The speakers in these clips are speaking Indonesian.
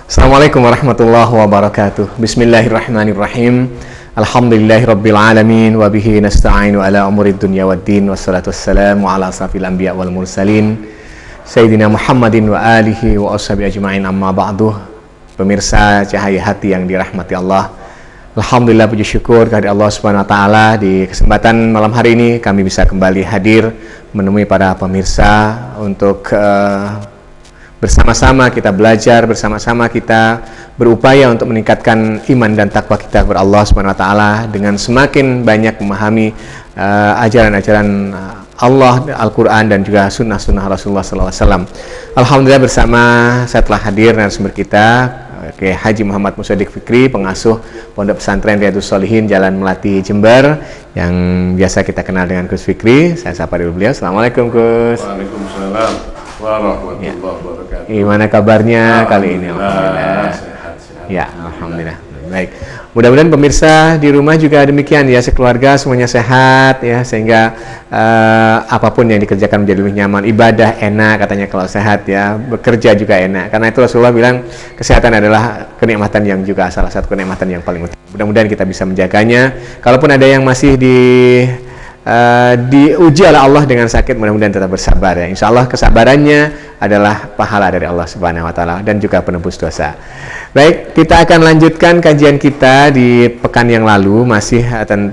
Assalamualaikum warahmatullahi wabarakatuh. Bismillahirrahmanirrahim. Alhamdulillahirabbil alamin wa bihi nasta'inu ala umurid dunya waddin wassalatu wassalamu ala asrafil anbiya wal mursalin Sayyidina Muhammadin wa alihi wa ashabi ajma'in, amma ba'du. Pemirsa Cahaya Hati yang dirahmati Allah, alhamdulillah, puji syukur kehadirat Allah Subhanahu wa taala. Di kesempatan malam hari ini kami bisa kembali hadir menemui para pemirsa untuk bersama-sama kita belajar, bersama-sama kita berupaya untuk meningkatkan iman dan takwa kita kepada Allah Subhanahu wa taala dengan semakin banyak memahami ajaran-ajaran Allah, Al-Qur'an dan juga sunnah-sunnah Rasulullah SAW. Alhamdulillah, bersama saya telah hadir narasumber kita Kiai Haji Muhammad Musaddiq Fikri, pengasuh Pondok Pesantren Riyadhus Shalihin Jalan Melati Jember, yang biasa kita kenal dengan Gus Fikri. Saya sapa dulu beliau. Assalamualaikum Gus. Waalaikumsalam warahmatullahi wabarakatuh. Gimana kabarnya kali ini? Alhamdulillah. Sehat. Ya, alhamdulillah. Baik. Mudah-mudahan pemirsa di rumah juga demikian ya, sekeluarga semuanya sehat ya, sehingga apapun yang dikerjakan menjadi lebih nyaman. Ibadah enak katanya kalau sehat ya, bekerja juga enak. Karena itu Rasulullah bilang kesehatan adalah kenikmatan yang juga salah satu kenikmatan yang paling utama. Mudah-mudahan kita bisa menjaganya. Kalaupun ada yang masih diuji oleh Allah dengan sakit, mudah-mudahan tetap bersabar ya. Insya Allah kesabarannya adalah pahala dari Allah Subhanahu wa taala dan juga penebus dosa. Baik, kita akan lanjutkan kajian kita di pekan yang lalu, masih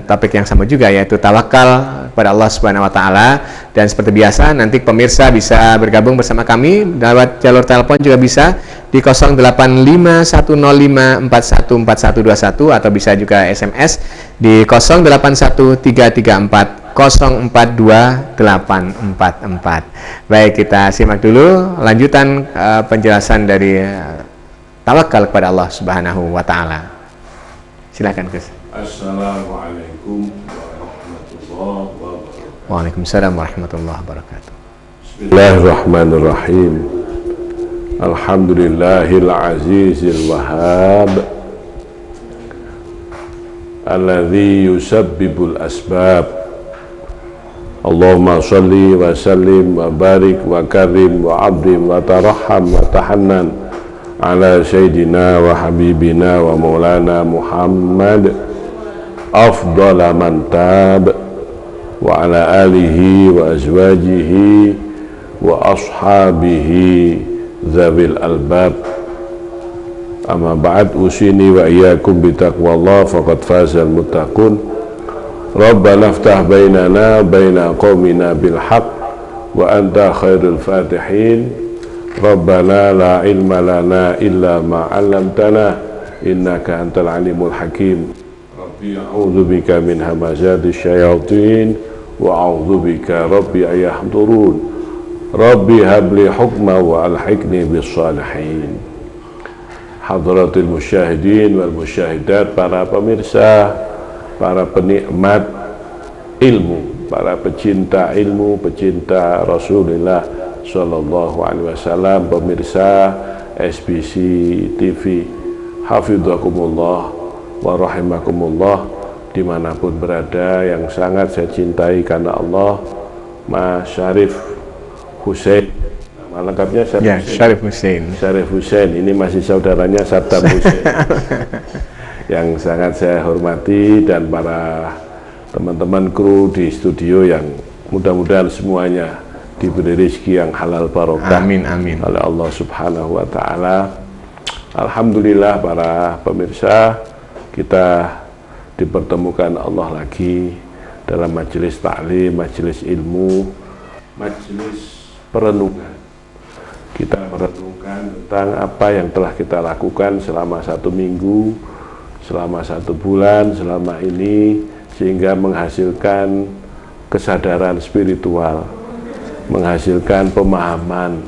topik yang sama juga, yaitu tawakal kepada Allah Subhanahu wa taala. Dan seperti biasa, nanti pemirsa bisa bergabung bersama kami lewat jalur telepon, juga bisa di 085105414121, atau bisa juga SMS di 081334 042844. Baik, kita simak dulu lanjutan penjelasan dari tawakal kepada Allah Subhanahu wa taala. Silakan Gus. Assalamualaikum warahmatullahi wabarakatuh. Waalaikumsalam warahmatullahi wabarakatuh. Bismillahirrahmanirrahim. Alhamdulillahil azizil wahhab alladzi yusabbibul asbab. Allahumma salli wa sallim wa barik wa karim wa abdim wa tarahham wa tahannan ala sayyidina wa habibina wa maulana Muhammad afdala man tab wa ala alihi wa azwajihi wa ashabihi zawil albab. Amma ba'd, usini wa iyyakum bitaqwallah faqad fazal muttaqun. Rabbana iftah bainana baina qaumina bil haqq wa anta khairul fatihin. Rabbana la ilma lana illa ma 'allamtana innaka antal alimul hakim. Rabbi a'udzu bika min hamazati syayatin wa a'udzu bika rabbi ayahdurun. Rabbi habli hukma wa alhiqni bis salihin. Hadratil musyahidin wal musyahidat, para pemirsa, para penikmat ilmu, para pecinta ilmu, pecinta Rasulullah Sallallahu Alaihi Wasallam, pemirsa SBC TV, hafidhakumullah wa rahimakumullah, dimanapun berada, yang sangat saya cintai karena Allah, Mas Syarif Hussein. Nama lengkapnya Syarif Hussein. Syarif Hussein, ini masih saudaranya Saddam Hussein. Yang sangat saya hormati, dan para teman-teman kru di studio yang mudah-mudahan semuanya diberi rezeki yang halal barokah. Amin, amin. Oleh Allah Subhanahu wa taala. Alhamdulillah, para pemirsa, kita dipertemukan Allah lagi dalam majelis ta'lim, majelis ilmu, majelis perenungan. Kita merenungkan tentang apa yang telah kita lakukan selama 1 minggu, selama 1 bulan, selama ini, sehingga menghasilkan kesadaran spiritual, menghasilkan pemahaman.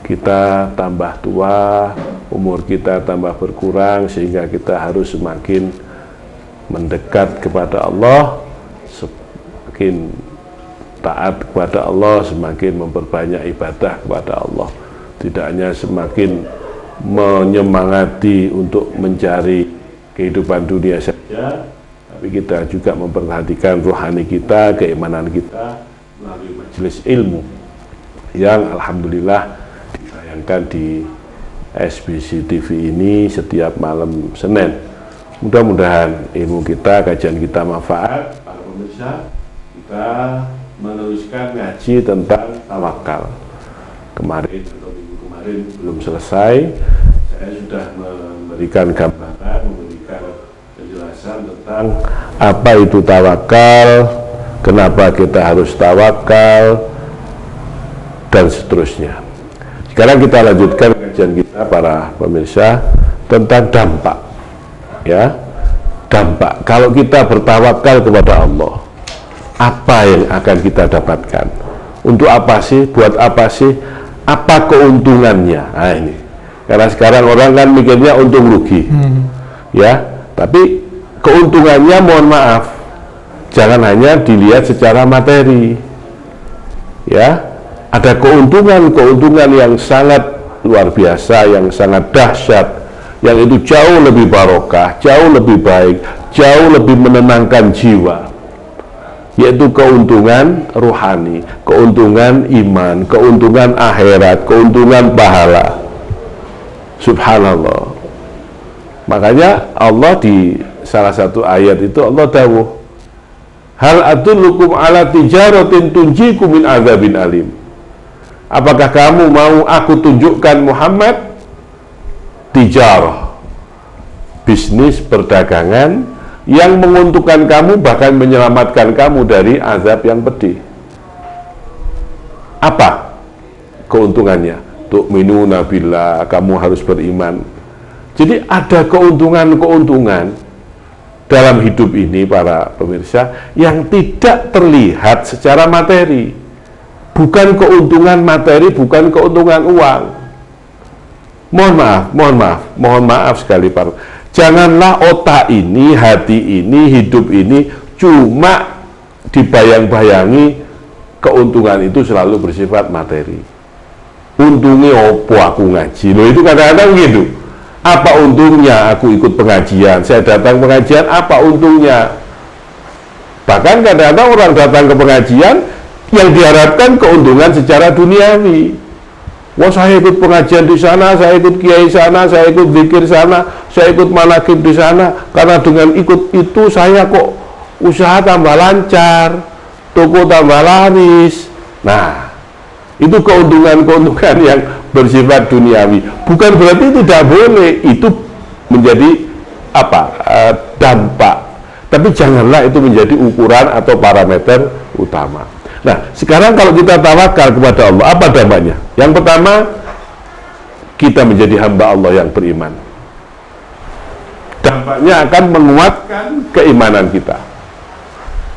Kita tambah tua, umur kita tambah berkurang, sehingga kita harus semakin mendekat kepada Allah, semakin taat kepada Allah, semakin memperbanyak ibadah kepada Allah. Tidak hanya semakin menyemangati untuk mencari kehidupan dunia saja, tapi kita juga memperhatikan rohani kita, keimanan kita, melalui majelis ilmu yang alhamdulillah ditayangkan di SBC TV ini setiap malam Senin. Mudah-mudahan ilmu kita, kajian kita manfaat. Para pemirsa, kita meneruskan ngaji tentang tawakal. Kemarin atau minggu kemarin belum selesai. Saya sudah memberikan gambaran, memberikan penjelasan tentang apa itu tawakal, kenapa kita harus tawakal, dan seterusnya. Sekarang kita lanjutkan kajian kita para pemirsa tentang dampak. Ya, dampak. Kalau kita bertawakal kepada Allah, apa yang akan kita dapatkan? Untuk apa sih? Buat apa sih? Apa keuntungannya? Nah ini. Karena sekarang orang kan mikirnya untung rugi. Ya, tapi keuntungannya mohon maaf, jangan hanya dilihat secara materi. Ya, ada keuntungan yang sangat luar biasa, yang sangat dahsyat, yang itu jauh lebih barokah, jauh lebih baik, jauh lebih menenangkan jiwa, yaitu keuntungan rohani, keuntungan iman, keuntungan akhirat, keuntungan pahala. Subhanallah. Makanya Allah di salah satu ayat itu Allah dawuh, hal adullukum ala tijaratin tunjikum min azabin alim. Apakah kamu mau aku tunjukkan Muhammad tijarah, bisnis perdagangan yang menguntungkan kamu, bahkan menyelamatkan kamu dari azab yang pedih. Apa keuntungannya? Tu'minuna billah, kamu harus beriman. Jadi ada keuntungan-keuntungan dalam hidup ini para pemirsa yang tidak terlihat secara materi. Bukan keuntungan materi, bukan keuntungan uang. Mohon maaf sekali Pak. Janganlah otak ini, hati ini, hidup ini cuma dibayang-bayangi keuntungan itu selalu bersifat materi. Untungnya opo aku ngaji. Loh, itu kadang-kadang gitu. Apa untungnya aku ikut pengajian? Saya datang pengajian, apa untungnya? Bahkan kadang-kadang orang datang ke pengajian yang diharapkan keuntungan secara duniawi. Wah, saya ikut pengajian di sana, saya ikut kiai sana, saya ikut zikir sana, saya ikut manaqib di sana. Karena dengan ikut itu saya kok usaha tambah lancar, toko tambah laris. Nah, itu keuntungan-keuntungan yang bersifat duniawi. Bukan berarti tidak boleh, itu menjadi dampak. Tapi janganlah itu menjadi ukuran atau parameter utama. Nah, sekarang kalau kita tawakal kepada Allah, apa dampaknya? Yang pertama, kita menjadi hamba Allah yang beriman. Dampaknya akan menguatkan keimanan kita.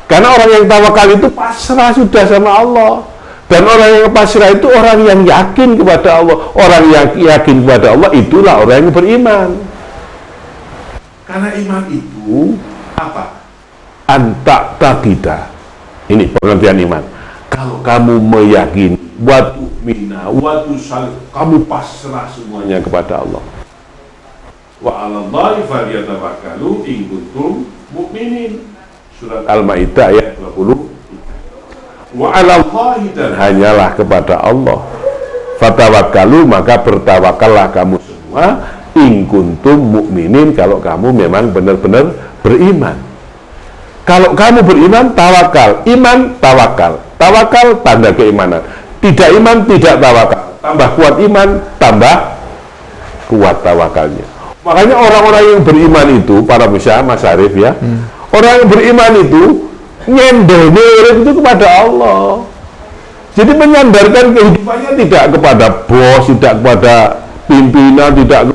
Karena orang yang tawakal itu pasrah sudah sama Allah. Dan orang yang pasrah itu orang yang yakin kepada Allah. Orang yang yakin kepada Allah itulah orang yang beriman. Karena iman itu apa? Antak takida. Ini pengertian iman. Kalau kamu meyakini, watu minna, watu salih, kamu pasrah semuanya kepada Allah. Wa 'alallahi falyatawakkalu in kuntum mu'minin. Surat Al-Maidah ayat 20. Wa 'alallahi, dan hanyalah kepada Allah. Fatawakkalu, maka bertawakallah kamu semua, in kuntum mu'minin, kalau kamu memang benar-benar beriman. Kalau kamu beriman, tawakal. Iman, tawakal. Tawakal, tanda keimanan. Tidak iman, tidak tawakal. Tambah kuat iman, tambah kuat tawakalnya. Makanya orang-orang yang beriman itu, para musya, Mas Arif ya, orang yang beriman itu nyender itu kepada Allah. Jadi menyandarkan kehidupannya tidak kepada bos, tidak kepada pimpinan, tidak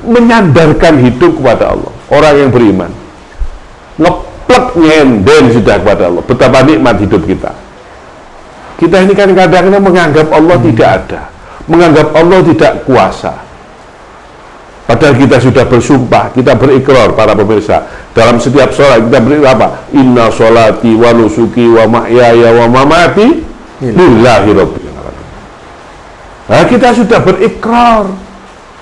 menyandarkan hidup kepada Allah. Orang yang beriman ngeplek nyender sudah kepada Allah. Betapa nikmat hidup kita. Kita ini kan kadang-kadang menganggap Allah tidak ada, menganggap Allah tidak kuasa. Padahal kita sudah bersumpah, kita berikrar para pemirsa. Dalam setiap sholat kita berikrar apa? Inna sholati wa nusuki wa mahyaya wa mamati lillahi rabbil alamin. Nah, kita sudah berikrar.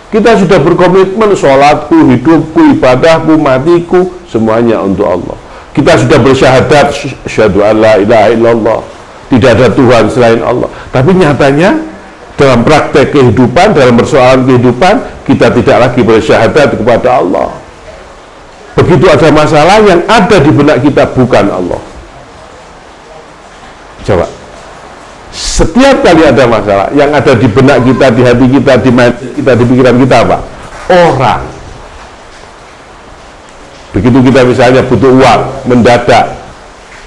Kita sudah berkomitmen, sholatku, hidupku, ibadahku, matiku, semuanya untuk Allah. Kita sudah bersyahadat, syahadu an la ilaha illallah tidak ada Tuhan selain Allah. Tapi nyatanya dalam praktek kehidupan, dalam persoalan kehidupan, kita tidak lagi bersyahadat kepada Allah. Begitu ada masalah, yang ada di benak kita bukan Allah. Coba, setiap kali ada masalah, yang ada di benak kita, di hati kita, di mindset kita, di pikiran kita apa? Orang. Begitu kita misalnya butuh uang, mendadak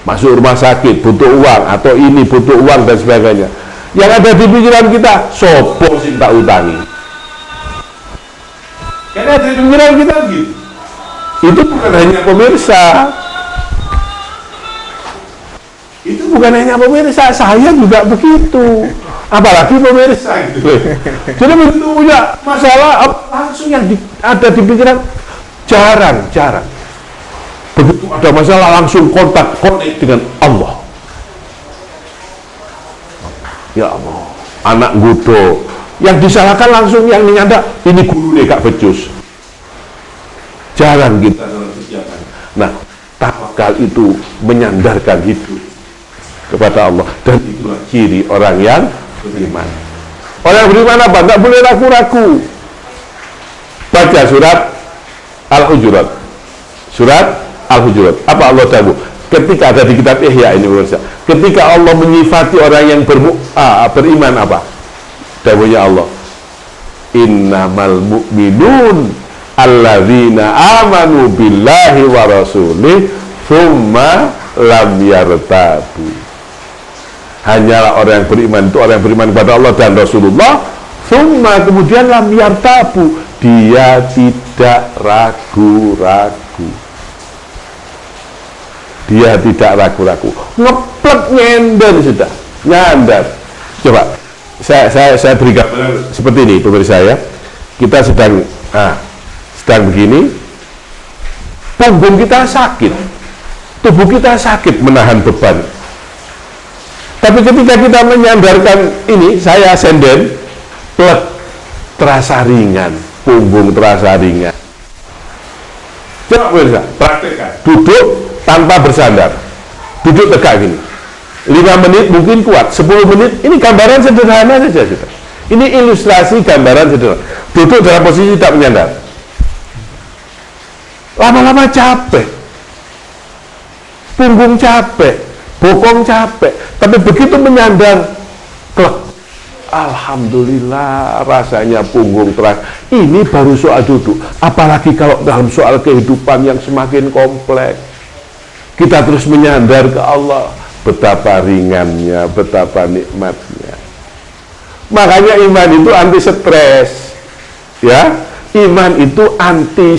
masuk rumah sakit, butuh uang, atau ini butuh uang dan sebagainya, yang ada di pikiran kita, sopo sing tak utangi. Karena ada di pikiran kita gitu. Itu bukan hanya pemirsa, itu bukan hanya pemirsa, saya juga begitu, apalagi pemirsa gitu. Jadi begitu punya masalah, langsung yang ada di pikiran jarang. Begitu ada masalah langsung kontak dengan Allah. Ya Allah, anak gudo, yang disalahkan langsung yang nyanda, ini guru nih Kak Becus. Jarang kita dalam kegiatan. Nah, tawakal itu menyandarkan hidup kepada Allah, dan itulah ciri orang yang beriman. Orang yang beriman apa? Tidak boleh ragu-ragu. Baca surat Al-Hujurat. Surat Al-Hujurat. Apa Allah tahu? Ketika ada di kitab Ihya ini, ketika Allah menyifati orang yang beriman apa? Dawuhnya Allah, innamal mu'minun alladzina amanu billahi wa rasulih thumma lam yartabu. Hanyalah orang yang beriman itu orang yang beriman kepada Allah dan Rasulullah, thumma kemudian lam yartabu, dia tidak ragu-ragu. Dia tidak ragu-ragu, ngeplek nyender sudah, nyandar. Coba saya beri gambaran seperti ini pemirsa ya. Kita sedang begini, punggung kita sakit, tubuh kita sakit menahan beban. Tapi ketika kita menyandarkan ini, saya senden, plek, terasa ringan, punggung terasa ringan. Coba pemirsa, praktekkan. Duduk tanpa bersandar, duduk tegak gini. 5 menit mungkin kuat, 10 menit, ini gambaran sederhana saja. Ini ilustrasi gambaran sederhana. Duduk dalam posisi tak menyandar. Lama-lama capek, punggung capek, bokong capek, tapi begitu menyandar, klek, alhamdulillah rasanya punggung terasa. Ini baru soal duduk, apalagi kalau dalam soal kehidupan yang semakin kompleks, kita terus menyandar ke Allah, betapa ringannya, betapa nikmatnya. Makanya iman itu anti stres, ya. Iman itu anti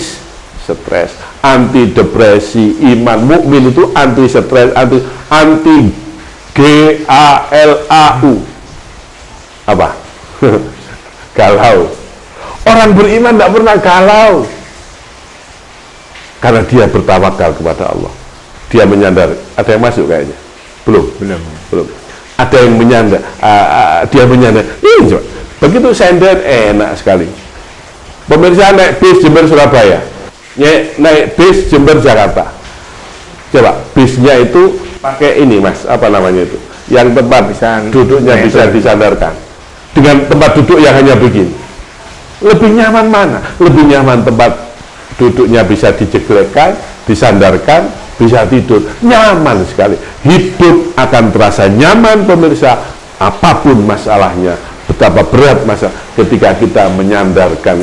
stres, anti depresi. Iman mukmin itu anti stres, anti GALAU. Apa? Galau. Orang beriman tidak pernah galau, karena dia bertawakal kepada Allah. Dia menyandar. Ada yang masuk kayaknya? Belum. Ada yang menyandar. Dia menyandar. Ini coba. Begitu sender enak sekali. Pemirsa naik bis Jember Surabaya, naik bis Jember Jakarta. Coba bisnya itu pakai ini mas, apa namanya itu? Yang tempat duduknya bisa disandarkan. Dengan tempat duduk yang hanya begini. Lebih nyaman mana? Lebih nyaman tempat duduknya bisa dijeglekkan, disandarkan, bisa tidur, nyaman sekali. Hidup akan terasa nyaman pemirsa, apapun masalahnya, betapa berat masalah, ketika kita menyandarkan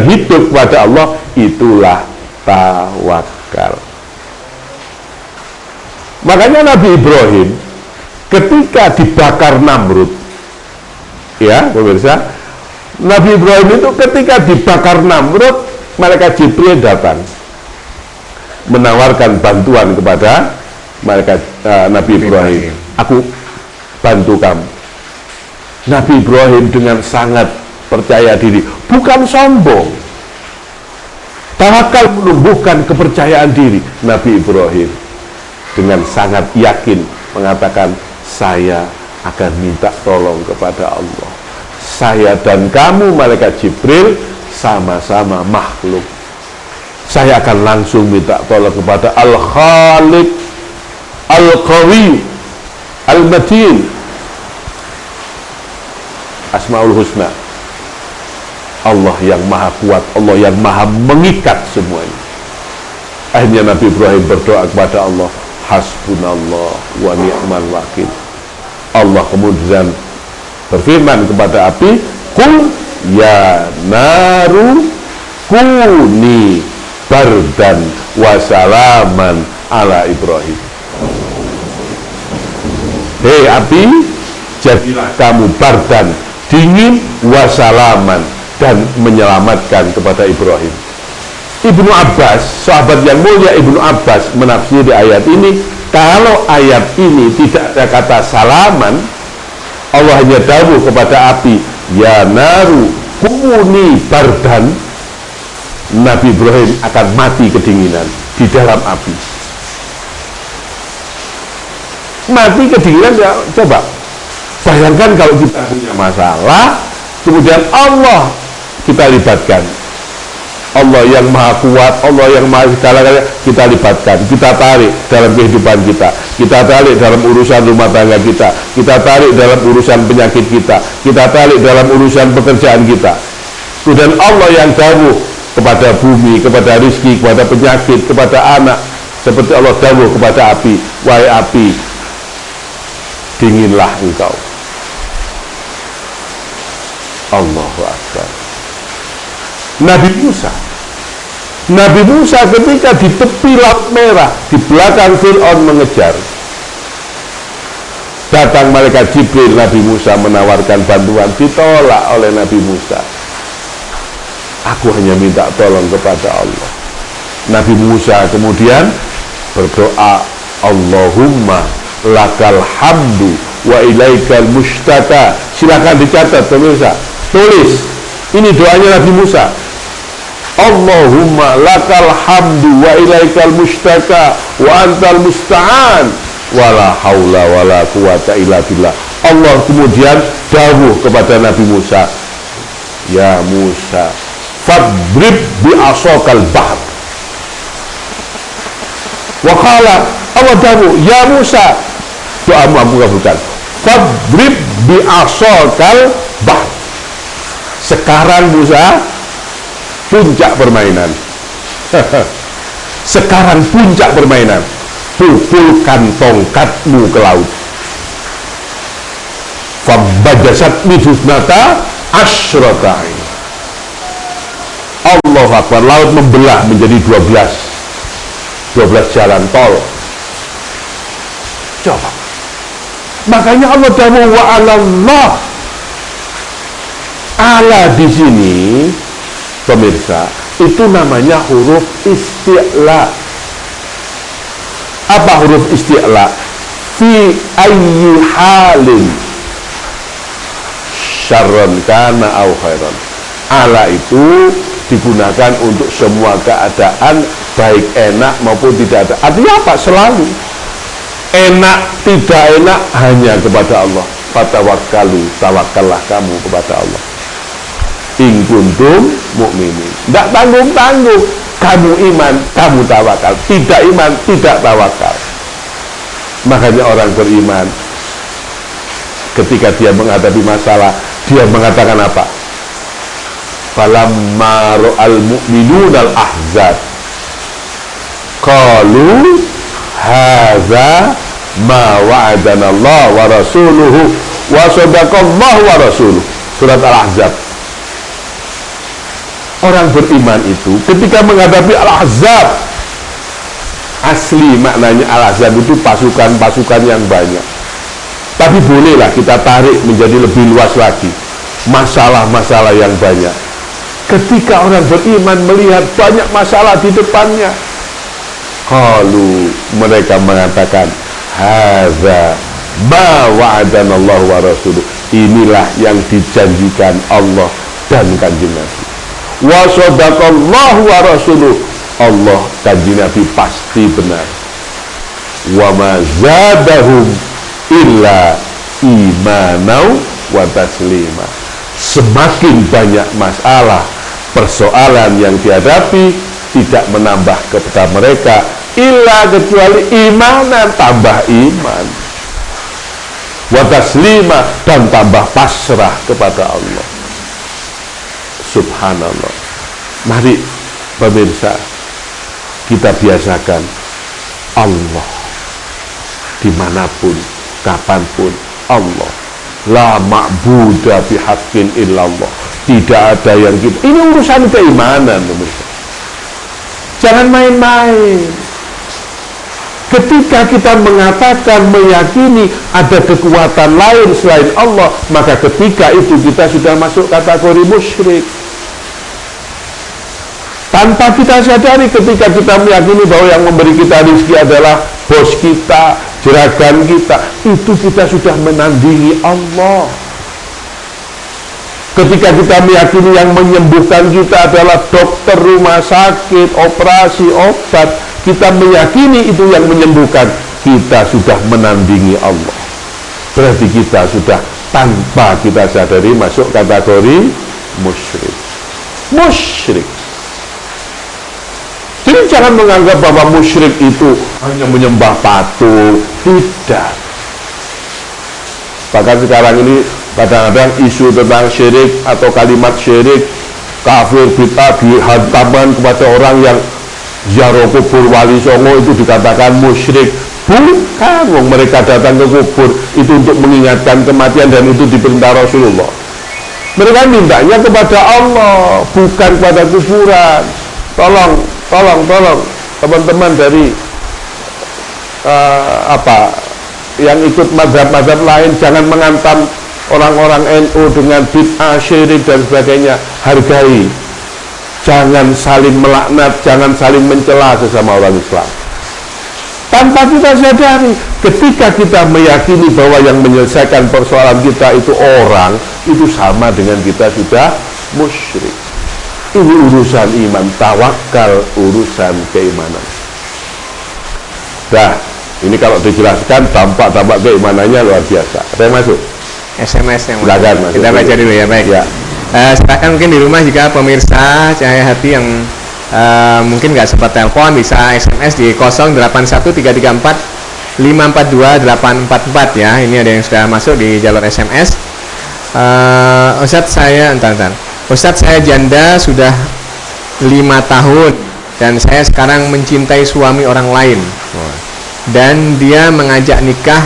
hidup kepada Allah, itulah tawakal. Makanya Nabi Ibrahim ketika dibakar Namrud, ya pemirsa, Nabi Ibrahim itu ketika dibakar Namrud, malaikat Jibril datang menawarkan bantuan kepada malaikat Nabi Ibrahim. Aku bantu kamu. Nabi Ibrahim dengan sangat percaya diri, bukan sombong. Tawakal menumbuhkan kepercayaan diri. Nabi Ibrahim dengan sangat yakin mengatakan, saya akan minta tolong kepada Allah. Saya dan kamu malaikat Jibril sama-sama makhluk. Saya akan langsung minta tolong kepada Al-Khaliq Al-Qawi Al-Matin, Asmaul Husna. Allah yang maha kuat, Allah yang maha mengikat semuanya. Akhirnya Nabi Ibrahim berdoa kepada Allah, hasbunallah wa ni'mal wakil. Allah kemudian berfirman kepada api, kul ya naru kuni bardan wa salaman ala Ibrahim. Hei api, jadilah kamu bardan, dingin, wa salaman, dan menyelamatkan kepada Ibrahim. Ibnu Abbas, sahabat yang mulia Ibnu Abbas menafsiri ayat ini, kalau ayat ini tidak ada kata salaman, Allah hanya dawuh kepada api, ya naru kuni bardan, Nabi Ibrahim akan mati kedinginan di dalam api. Mati kedinginan, ya, coba bayangkan kalau kita punya masalah, kemudian Allah kita libatkan, Allah yang maha kuat, Allah yang maha segala-galanya, kita libatkan, kita tarik dalam kehidupan kita tarik dalam urusan rumah tangga kita tarik dalam urusan penyakit kita tarik dalam urusan pekerjaan kita. Kemudian Allah yang dawuh kepada bumi, kepada rizki, kepada penyakit, kepada anak, seperti Allah dawuh kepada api, wahai api, dinginlah engkau. Allahu Akbar. Nabi Musa ketika di tepi Laut Merah, di belakang Fir'aun mengejar, datang malaikat Jibril, Nabi Musa menawarkan bantuan, ditolak oleh Nabi Musa. Aku hanya minta tolong kepada Allah. Nabi Musa kemudian berdoa, Allahumma lakal hamdu wa ilaikal mustaka. Silakan dicatat pemirsa, tulis, ini doanya Nabi Musa. Allahumma lakal hamdu wa ilaikal mustaka wa antal musta'an wala haula wala quwata illa billah. Allah kemudian dawuh kepada Nabi Musa, ya Musa, fadrib bi asokal bahr. Wa qala, Allah dawuh, ya Musa, doamu aku kabulkan, fadrib bi asokal bahr. Sekarang Musa, puncak permainan. Sekarang puncak permainan, pukulkan tongkatmu ke laut. Fabajasat midusnata asrotain. Allah Akbar, laut membelah menjadi 12 jalan tol. Coba, makanya Allah dawuh wa 'alallah. Allah di sini pemirsa, itu namanya huruf isti'la. Apa huruf isti'la? Fi ayyi halin syarran kana au khairan. Ala itu digunakan untuk semua keadaan, baik enak maupun tidak ada. Artinya apa? Selalu. Enak, tidak enak, hanya kepada Allah. Fatawakkalu, tawakallah kamu kepada Allah. In kuntum mu'minin. Tidak tanggung-tanggung. Kamu iman, kamu tawakal. Tidak iman, tidak tawakal. Makanya orang beriman, ketika dia menghadapi masalah, dia mengatakan apa? Falamma ra'al mu'minunal ahzab qalu hadza ma wa'adana Allah wa rasuluhu wa sadaqallahu wa rasuluhu. Surat Al-Ahzab. Orang beriman itu ketika menghadapi Al-Ahzab, asli maknanya Al-Ahzab itu pasukan-pasukan yang banyak, tapi bolehlah kita tarik menjadi lebih luas lagi, masalah-masalah yang banyak. Ketika orang beriman melihat banyak masalah di depannya, qalu, mereka mengatakan, hadza ma wa'adana Allah wa rasuluh. Inilah yang dijanjikan Allah dan kanjeng Nabi. Wa sadaqallahu wa rasuluh. Allah kanjeng Nabi pasti benar. Wa ma zadahum illa imanau wa taslima. Semakin banyak masalah, persoalan yang dihadapi, tidak menambah kepada mereka illa kecuali imanan, tambah iman. wa taslima, dan tambah pasrah kepada Allah. Subhanallah. Mari pemirsa, kita biasakan Allah dimanapun, kapanpun. Allah la ma'buda bihaqqin illallah, tidak ada yang kita. Ini urusan keimanan pemirsa, jangan main-main. Ketika kita mengatakan, meyakini ada kekuatan lain selain Allah, maka ketika itu kita sudah masuk kategori musyrik. Tanpa kita sadari, ketika kita meyakini bahwa yang memberi kita rezeki adalah bos kita, juragan kita, itu kita sudah menandingi Allah. Ketika kita meyakini yang menyembuhkan kita adalah dokter rumah sakit, operasi, obat, kita meyakini itu yang menyembuhkan, kita sudah menandingi Allah. Berarti kita sudah tanpa kita sadari masuk kategori musyrik. Musyrik. Jadi jangan menganggap bahwa musyrik itu hanya menyembah patung. Tidak. Bahkan sekarang ini kadang-kadang isu tentang syirik atau kalimat syirik, kafir, bid'ah dihantamkan kepada orang yang ziarah kubur Wali Songo itu dikatakan musyrik. Bukan, mereka datang ke kubur itu untuk mengingatkan kematian, dan itu diperintah Rasulullah. Mereka mintanya kepada Allah, bukan kepada kuburan. Tolong teman-teman dari yang ikut mazhab-mazhab lain, jangan menghantam orang-orang NU dengan bid'ah, syirik dan sebagainya. Hargai, jangan saling melaknat, jangan saling mencela sesama orang Islam. Tanpa kita sadari, ketika kita meyakini bahwa yang menyelesaikan persoalan kita itu orang, itu sama dengan kita sudah musyrik. Ini urusan iman, tawakal, urusan keimanan. Dah, ini kalau dijelaskan dampak-dampak keimanannya luar biasa. Ada yang masuk? SMS yang masuk. Kita baca dulu ya, baik. Ya. Silakan mungkin di rumah jika pemirsa Cahaya Hati yang mungkin nggak sempat telepon, bisa SMS di 081334 542 844 ya. Ini ada yang sudah masuk di jalur SMS. Ustadz saya janda sudah 5 tahun dan saya sekarang mencintai suami orang lain dan dia mengajak nikah.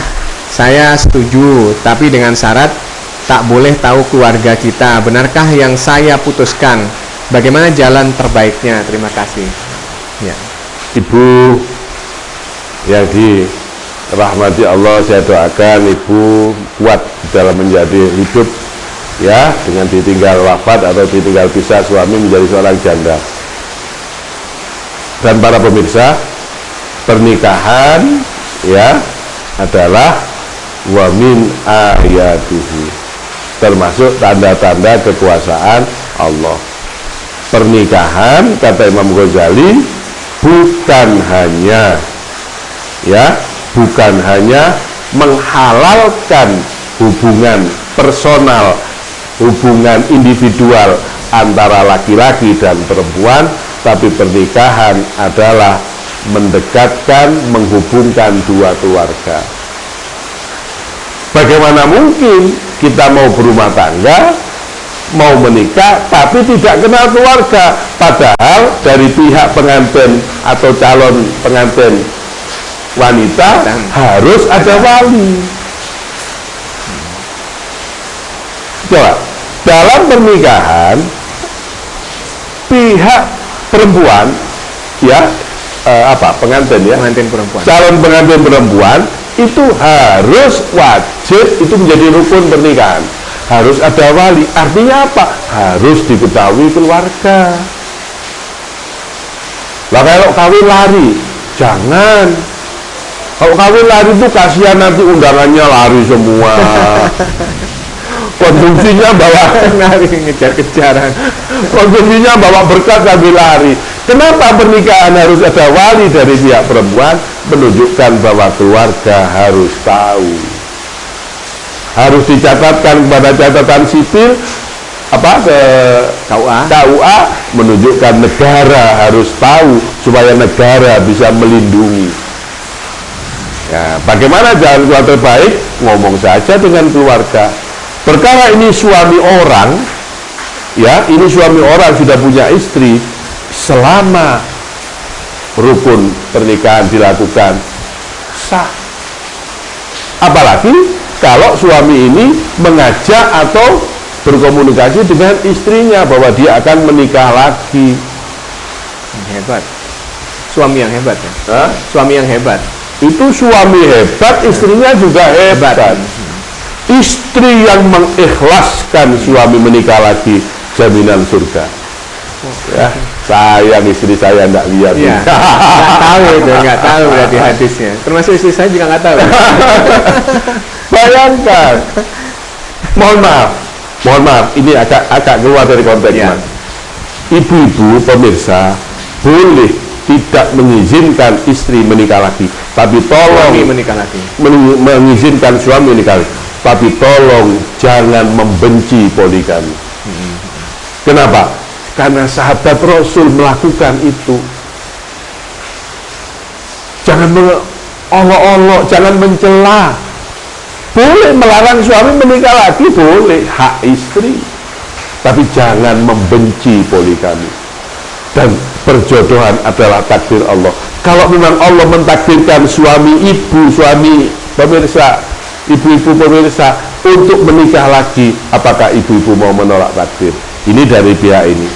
Saya setuju, tapi dengan syarat tak boleh tahu keluarga kita. Benarkah yang saya putuskan? Bagaimana jalan terbaiknya? Terima kasih. Ya. Ibu yang dirahmati Allah, saya doakan ibu kuat dalam menjadi hidup ya, dengan ditinggal wafat atau ditinggal pisah suami menjadi seorang janda. Dan para pemirsa, pernikahan ya adalah wa min ayatihi, termasuk tanda-tanda kekuasaan Allah. Pernikahan, kata Imam Ghazali, bukan hanya menghalalkan hubungan personal, hubungan individual antara laki-laki dan perempuan, tapi pernikahan adalah mendekatkan, menghubungkan dua keluarga. Bagaimana mungkin kita mau berumah tangga, mau menikah, tapi tidak kenal keluarga, padahal dari pihak pengantin atau calon pengantin wanita harus ada wali. Coba, dalam pernikahan pihak perempuan ya, pengantin ya, pengantin perempuan, calon pengantin perempuan itu harus wajib, itu menjadi rukun pernikahan, harus ada wali. Artinya apa? Harus diketahui keluarga. Lah kalau kawin lari, jangan. Kalau kawin lari itu kasihan, nanti undangannya lari semua. Konsumsinya bawa lari, ngejar-kejaran. Konsumsinya bawa berkat sambil lari. Kenapa pernikahan harus ada wali dari pihak perempuan? Menunjukkan bahwa keluarga harus tahu, harus dicatatkan kepada catatan sipil ke KUA, menunjukkan negara harus tahu supaya negara bisa melindungi. Ya, bagaimana jalan keluar terbaik? Ngomong saja dengan keluarga. Perkara ini suami orang, ya, ini suami orang sudah punya istri, selama rukun pernikahan dilakukan sah. Apalagi kalau suami ini mengajak atau berkomunikasi dengan istrinya bahwa dia akan menikah lagi. Hebat. Suami yang hebat ya. Hah? Suami yang hebat. Itu suami hebat, istrinya juga hebat. Istri yang mengikhlaskan suami menikah lagi, jaminan surga. Ya, sayang istri saya enggak lihat. Iya. Nggak tahu itu, nggak tahu berarti hadisnya. Termasuk istri saya juga nggak tahu. Bayangkan. Mohon maaf, ini agak keluar dari konteks. Ya. Ibu-ibu pemirsa boleh tidak mengizinkan istri menikah lagi, tapi tolong Suami menikah lagi. mengizinkan suami menikah lagi, tapi tolong jangan membenci poligami. Kenapa? Karena sahabat Rasul melakukan itu. Jangan olok-olok, jangan mencela. Boleh melarang suami menikah lagi, boleh, hak istri, tapi jangan membenci poligami. Dan perjodohan adalah takdir Allah. Kalau memang Allah mentakdirkan suami pemirsa, ibu-ibu pemirsa untuk menikah lagi, apakah ibu-ibu mau menolak takdir? Ini dari pihak ini.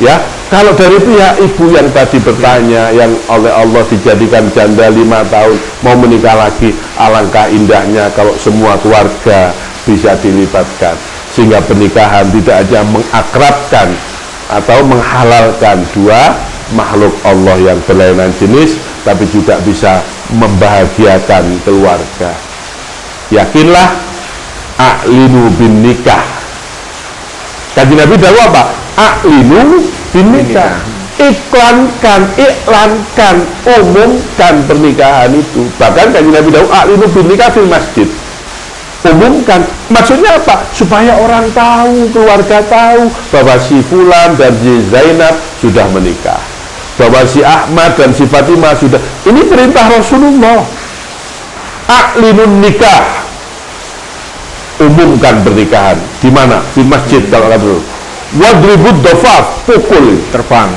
Ya, kalau dari pihak ibu yang tadi bertanya, yang oleh Allah dijadikan janda 5 tahun, mau menikah lagi, alangkah indahnya kalau semua keluarga bisa dilibatkan, sehingga pernikahan tidak hanya mengakrabkan atau menghalalkan dua makhluk Allah yang berlainan jenis, tapi juga bisa membahagiakan keluarga. Yakinlah, a'linu bin nikah. Kaji Nabi dahulu apa? A'linu bin nikah. Iklankan, umumkan pernikahan itu. Bahkan kaji Nabi dahulu a'linu bin nikah fil masjid. Umumkan, maksudnya apa? Supaya orang tahu, keluarga tahu bahwa si Fulan dan si Zainab sudah menikah, bahwa si Ahmad dan si Fatimah sudah. Ini perintah Rasulullah. A'linun nikah, umumkan pernikahan. Di mana? Di masjid. Kalau kata dulu, wadribud dofaf, pukul terbang.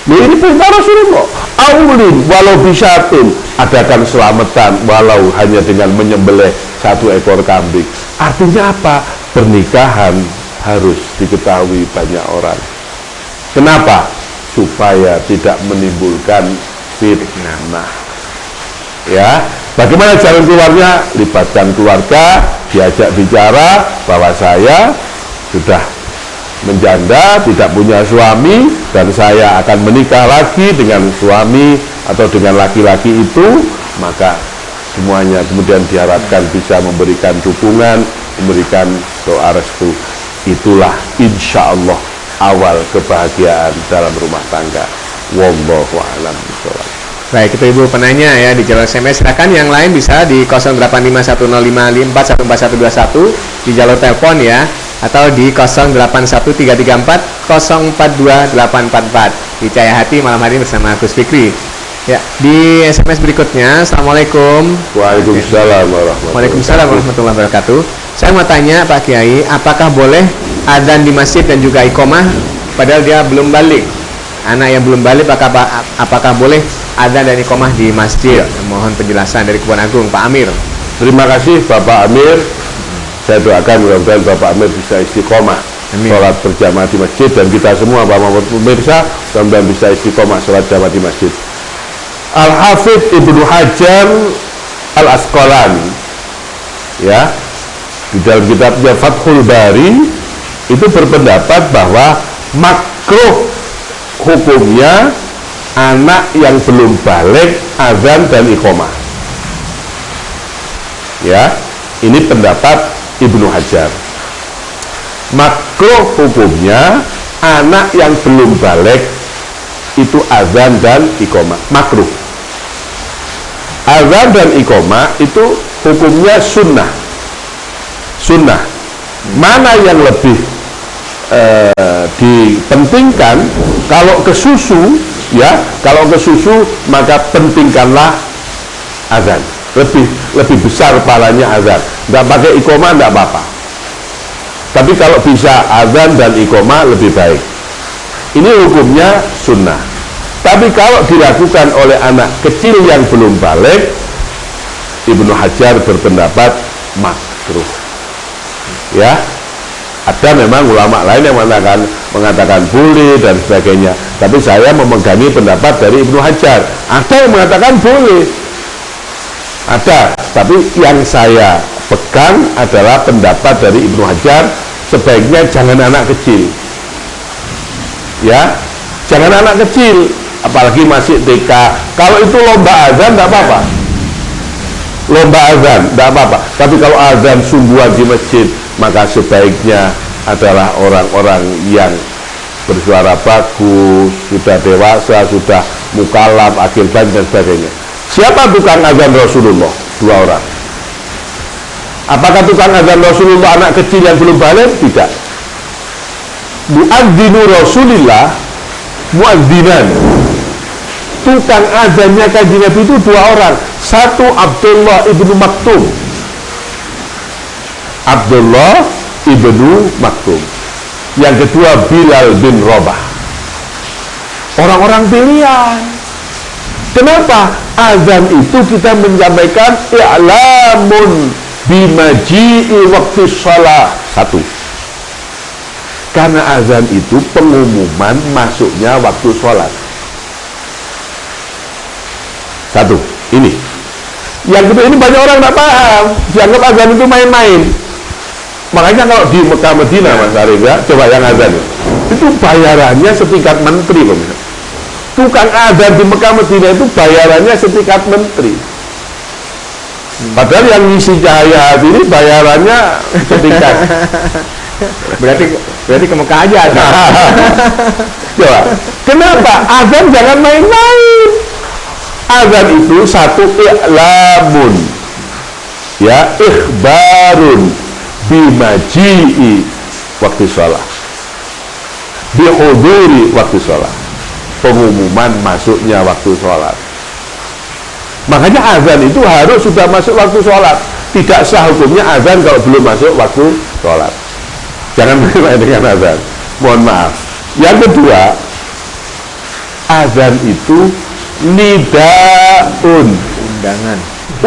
Nah, ini perintah Rasulullah. Aulin walau bisyatun, adakan selamatan walau hanya dengan menyembelih 1 ekor kambing. Artinya apa? Pernikahan harus diketahui banyak orang. Kenapa? Supaya tidak menimbulkan fitnah. Ya, bagaimana jalan keluarnya? Libatkan keluarga, diajak bicara bahwa saya sudah menjanda, tidak punya suami, dan saya akan menikah lagi dengan suami atau dengan laki-laki itu, maka semuanya kemudian diharapkan bisa memberikan dukungan, memberikan doa restu. Itulah insya Allah awal kebahagiaan dalam rumah tangga. Wallahu a'lam bishawab. Baik, itu Ibu penanya ya di jalur SMS. Silakan yang lain bisa di 08510554144121 di jalur telepon ya, atau di 081334042844 di Cahaya Hati malam hari bersama Gus Fikri. Ya, di SMS berikutnya. Assalamualaikum. Waalaikumsalam warahmatullahi Waalaikumsalam warahmatullahi wabarakatuh. Saya mau tanya Pak Kiai, apakah boleh adzan di masjid dan juga iqomah padahal dia belum balik? Anak yang belum balik apakah boleh adzan dan iqomah di masjid? Mohon penjelasan dari Kebon Agung, Pak Amir. Terima kasih Bapak Amir. Saya doakan mudah-mudahan Bapak Amir bisa istiqomah sholat berjamaah di masjid, dan kita semua Bapak pemirsa mudah-mudahan bisa istiqomah sholat jamaah di masjid. Al-Hafidh Ibnu Hajar Al-Asqalani ya, di dalam kitabnya Fathul Bari itu berpendapat bahwa makruh hukumnya anak yang belum balik azan dan iqomah. Ya, ini pendapat Ibnu Hajar. Makruh hukumnya anak yang belum balik itu azan dan iqomah, makruh. Azan dan iqomah itu hukumnya sunnah. Mana yang lebih dipentingkan? Kalau ke susu Ya, kalau ke susu maka pentingkanlah azan. Lebih besar pahalanya azan. Nggak pakai iqomah nggak apa-apa. Tapi kalau bisa azan dan iqomah lebih baik. Ini hukumnya sunnah. Tapi kalau dilakukan oleh anak kecil yang belum balik, Ibnu Hajar berpendapat makruh. Ya, ada memang ulama lain yang mengatakan boleh dan sebagainya. Tapi saya memegangi pendapat dari Ibnu Hajar. Ada yang mengatakan boleh. Ada, tapi yang saya pegang adalah pendapat dari Ibnu Hajar, sebaiknya jangan anak kecil. Ya, jangan anak kecil, apalagi masih TK. Kalau itu lomba azan tidak apa-apa. Lomba azan tidak apa-apa. Tapi kalau azan sungguhan di masjid, maka sebaiknya adalah orang-orang yang bersuara bagus, sudah dewasa, sudah mukallaf, akil balik dan sebagainya. Siapa tukang azan Rasulullah? 2 orang. Apakah tukang azan Rasulullah anak kecil yang belum balik? Tidak. Muadzinu Rasulillah, muadzinan. Tukang azannya Kanjeng Nabi itu 2 orang. Satu Abdullah ibnu Maktum. Abdullah ibnu Maktum. Yang kedua Bilal bin Rabah. Orang-orang pilihan. Kenapa? Azan itu kita menyampaikan i'lamun bimaji'i waktu shalah. 1. Karena azan itu pengumuman masuknya waktu sholat. 1. Ini. Yang kedua, ini banyak orang tidak paham. Dianggap azan itu main-main. Makanya kalau di Mekah Madinah, Mas Arif, ya, coba yang azan itu bayarannya setingkat menteri, pemirsa. Tukang azan di Mekah Madinah itu bayarannya setingkat menteri. Padahal yang ngisi cahaya hati ini bayarannya setingkat. Berarti ke Mekah aja. Coba, kenapa? Azan jangan main-main. Azan itu 1 i'lamun, ya, ikhbarun bimaji'i waktu sholat, bihuduri waktu sholat, pengumuman masuknya waktu sholat. Makanya azan itu harus sudah masuk waktu sholat. Tidak sah hukumnya azan kalau belum masuk waktu sholat. Jangan main dengan azan. Mohon maaf. Yang kedua, azan itu nidaun,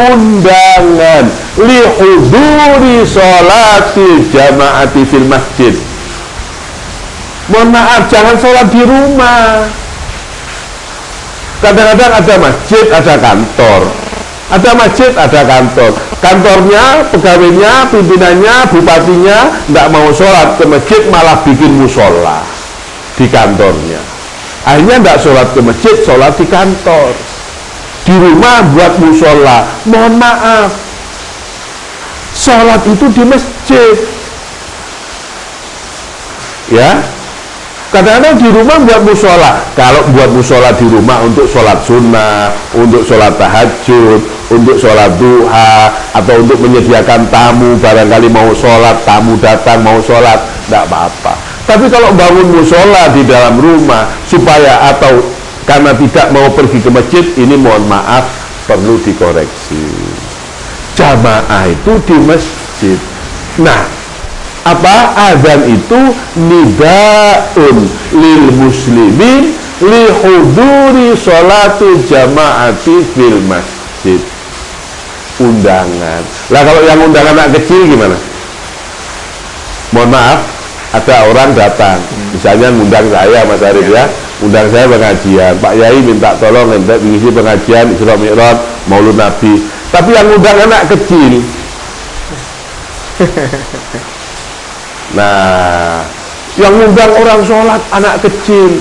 undangan lihuduri sholati jamaati fil masjid. Mohon maaf, jangan sholat di rumah. Kadang-kadang ada masjid, ada kantor. Ada masjid, ada kantor. Kantornya, pegawainya, pimpinannya, bupatinya tidak mau sholat ke masjid, malah bikin musola di kantornya. Akhirnya tidak sholat ke masjid, sholat di kantor. Di rumah buat musola. Mohon maaf, sholat itu di masjid. Ya, kadang-kadang di rumah buat musola. Kalau buat musola di rumah untuk sholat sunnah, untuk sholat tahajud, untuk sholat duha, atau untuk menyediakan tamu, barangkali mau sholat, tamu datang mau sholat, tidak apa-apa. Tapi kalau bangun musola di dalam rumah supaya atau karena tidak mau pergi ke masjid, ini mohon maaf perlu dikoreksi. Jamaah itu di masjid. Nah, apa? Azan itu nidaun lil muslimin li huduri sholatu jamaati fil masjid. Undangan. Lah kalau yang undangan anak kecil gimana? Mohon maaf, ada orang datang, misalnya ngundang saya, Mas Arif, ya, undang saya pengajian, Pak Yai minta tolong ngisi pengajian Isra Mi'raj Maulud Nabi, tapi yang undang anak kecil. Nah, yang undang orang sholat anak kecil.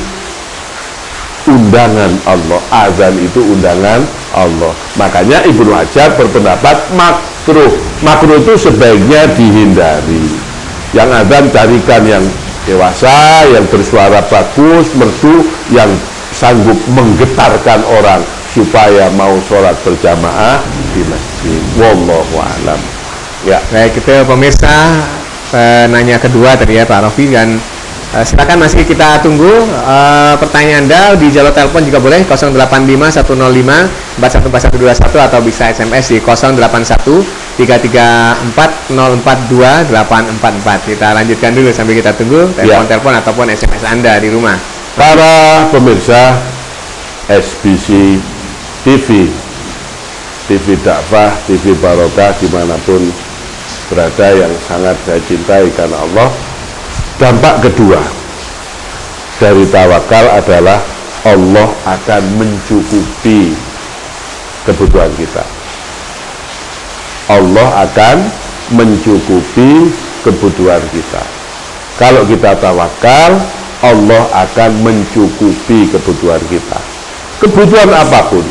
Undangan Allah, azan itu undangan Allah. Makanya Ibnu Hajar berpendapat makruh. Makruh itu sebaiknya dihindari. Yang azan carikan yang dewasa, yang bersuara bagus, merdu, yang sanggup menggetarkan orang supaya mau sholat berjamaah di masjid. Wallahu a'lam. Ya, Baik, kita pemirsa, penanya kedua tadi ya Pak Rofi, dan Silakan masih kita tunggu pertanyaan Anda di jalur telepon juga boleh 085 105 414121 atau bisa SMS di 081 334 042 844. Kita lanjutkan dulu sambil kita tunggu telepon-telepon ataupun SMS Anda di rumah. Para pemirsa SBC TV, TV Dakwah, TV Barokah dimanapun berada yang sangat saya cintai karena Allah. Dampak kedua dari tawakal adalah Allah akan mencukupi kebutuhan kita. Allah akan mencukupi kebutuhan kita. Kalau kita tawakal, Allah akan mencukupi kebutuhan kita. Kebutuhan apapun.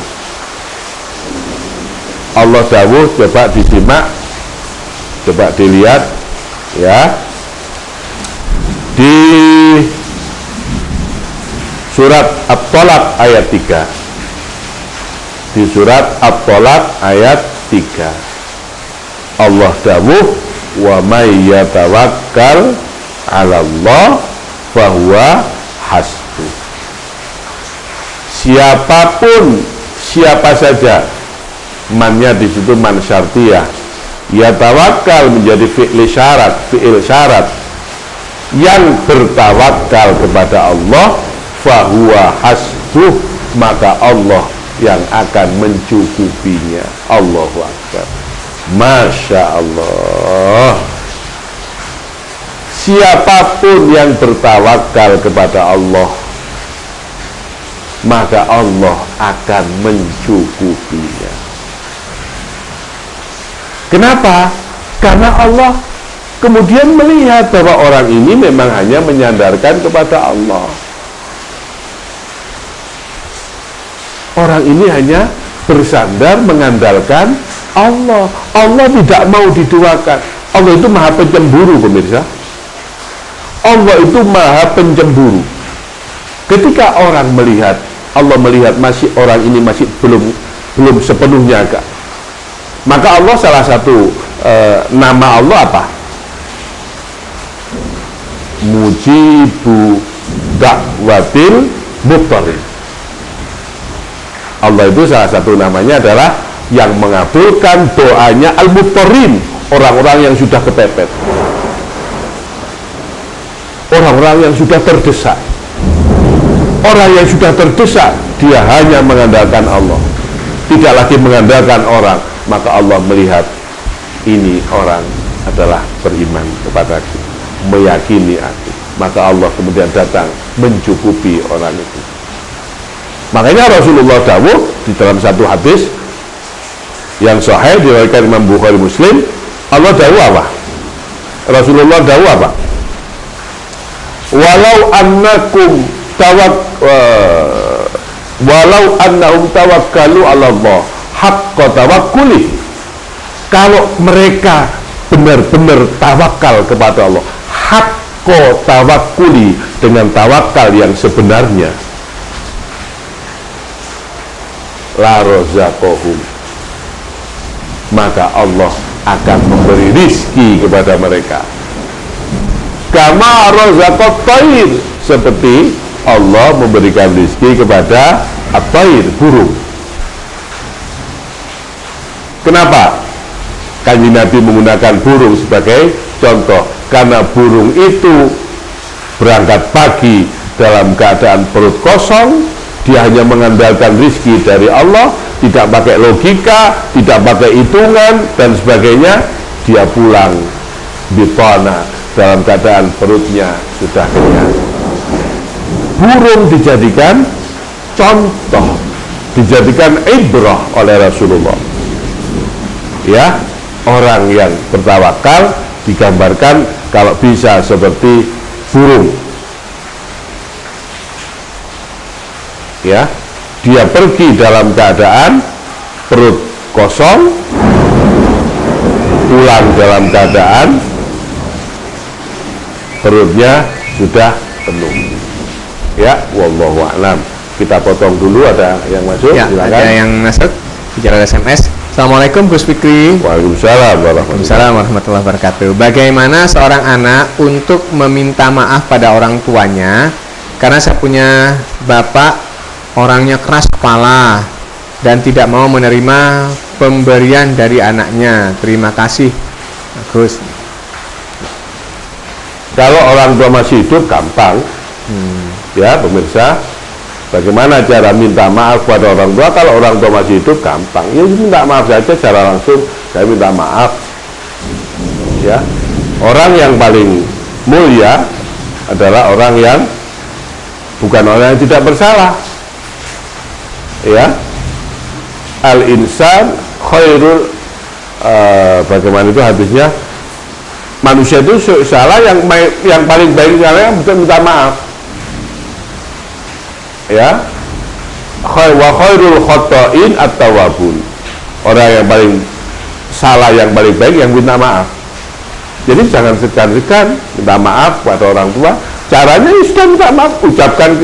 Allah dawuh, coba disimak, coba dilihat, ya. Di surat At-Tolak ayat 3. Di surat At-Tolak ayat 3. Allah dawuh, wa may yatawakkal 'ala Allah fahuwa hasbuh. Siapa saja, mannya di situ man syartiyah. Yatawakkal menjadi fi'il syarat. Yang bertawakal kepada Allah fahuwa hasbuh, maka Allah yang akan mencukupinya. Allahu Akbar. Masya Allah. Siapapun yang bertawakal kepada Allah, maka Allah akan mencukupinya. Kenapa? Karena Allah kemudian melihat bahwa orang ini memang hanya menyandarkan kepada Allah. Orang ini hanya bersandar mengandalkan Allah. Allah tidak mau diduakan. Allah itu maha pencemburu, pemirsa. Allah itu maha pencemburu. Ketika orang melihat, Allah melihat masih orang ini masih belum sepenuhnya agak. Maka Allah salah satu nama Allah apa? Mujibu da'watil mudtarin. Allah itu salah satu namanya adalah yang mengabulkan doanya al-mudtarin, orang-orang yang sudah kepepet, orang-orang yang sudah terdesak. Orang yang sudah terdesak, dia hanya mengandalkan Allah, tidak lagi mengandalkan orang. Maka Allah melihat ini orang adalah beriman kepadaku, meyakini aku, maka Allah kemudian datang mencukupi orang itu. Makanya Rasulullah dawuh di dalam satu hadis yang sahih diriwayatkan Imam Bukhari Muslim, Allah dawuh apa? Rasulullah dawuh apa? Walau annahum tawakkalu 'ala Allah haqqa tawakkuli. Kalau mereka benar-benar tawakal kepada Allah, haqqa tawakkuli, dengan tawakal yang sebenarnya, la razaqahum, maka Allah akan memberi rizki kepada mereka. Kama razaqat thair, seperti Allah memberikan rizki kepada at-thair, burung. Kenapa Kanjeng Nabi menggunakan burung sebagai contoh? Karena burung itu berangkat pagi dalam keadaan perut kosong, dia hanya mengandalkan rizki dari Allah, tidak pakai logika, tidak pakai hitungan dan sebagainya. Dia pulang bitana dalam keadaan perutnya sudah kenyang. Burung dijadikan contoh, dijadikan ibrah oleh Rasulullah. Ya, orang yang bertawakal digambarkan kalau bisa seperti burung. Ya, dia pergi dalam keadaan perut kosong, pulang dalam keadaan perutnya sudah penuh. Ya, wallahu a'lam. Kita potong dulu, ada yang masuk, ya, silakan. Ada yang masuk bicara SMS. Assalamualaikum Gus Fikri. Waalaikumsalam warahmatullahi Waalaikumsalam warahmatullahi wabarakatuh. Bagaimana seorang anak untuk meminta maaf pada orang tuanya karena saya punya bapak orangnya keras kepala dan tidak mau menerima pemberian dari anaknya. Terima kasih Gus. Kalau orang tua masih hidup gampang. Ya pemirsa, bagaimana cara minta maaf pada orang tua? Kalau orang tua masih hidup gampang, ya minta maaf saja secara langsung. Saya minta maaf. Ya, orang yang paling mulia adalah orang yang bukan orang yang tidak bersalah. Ya, al insan khairul, bagaimana itu hadisnya? Manusia itu salah yang paling baik caranya bukan minta maaf. Ya, wa khairul khata'in at-tawwabun. Orang yang paling salah yang paling baik yang minta maaf. Jadi jangan segan-segan minta maaf pada orang tua. Caranya sudah minta maaf, ucapkan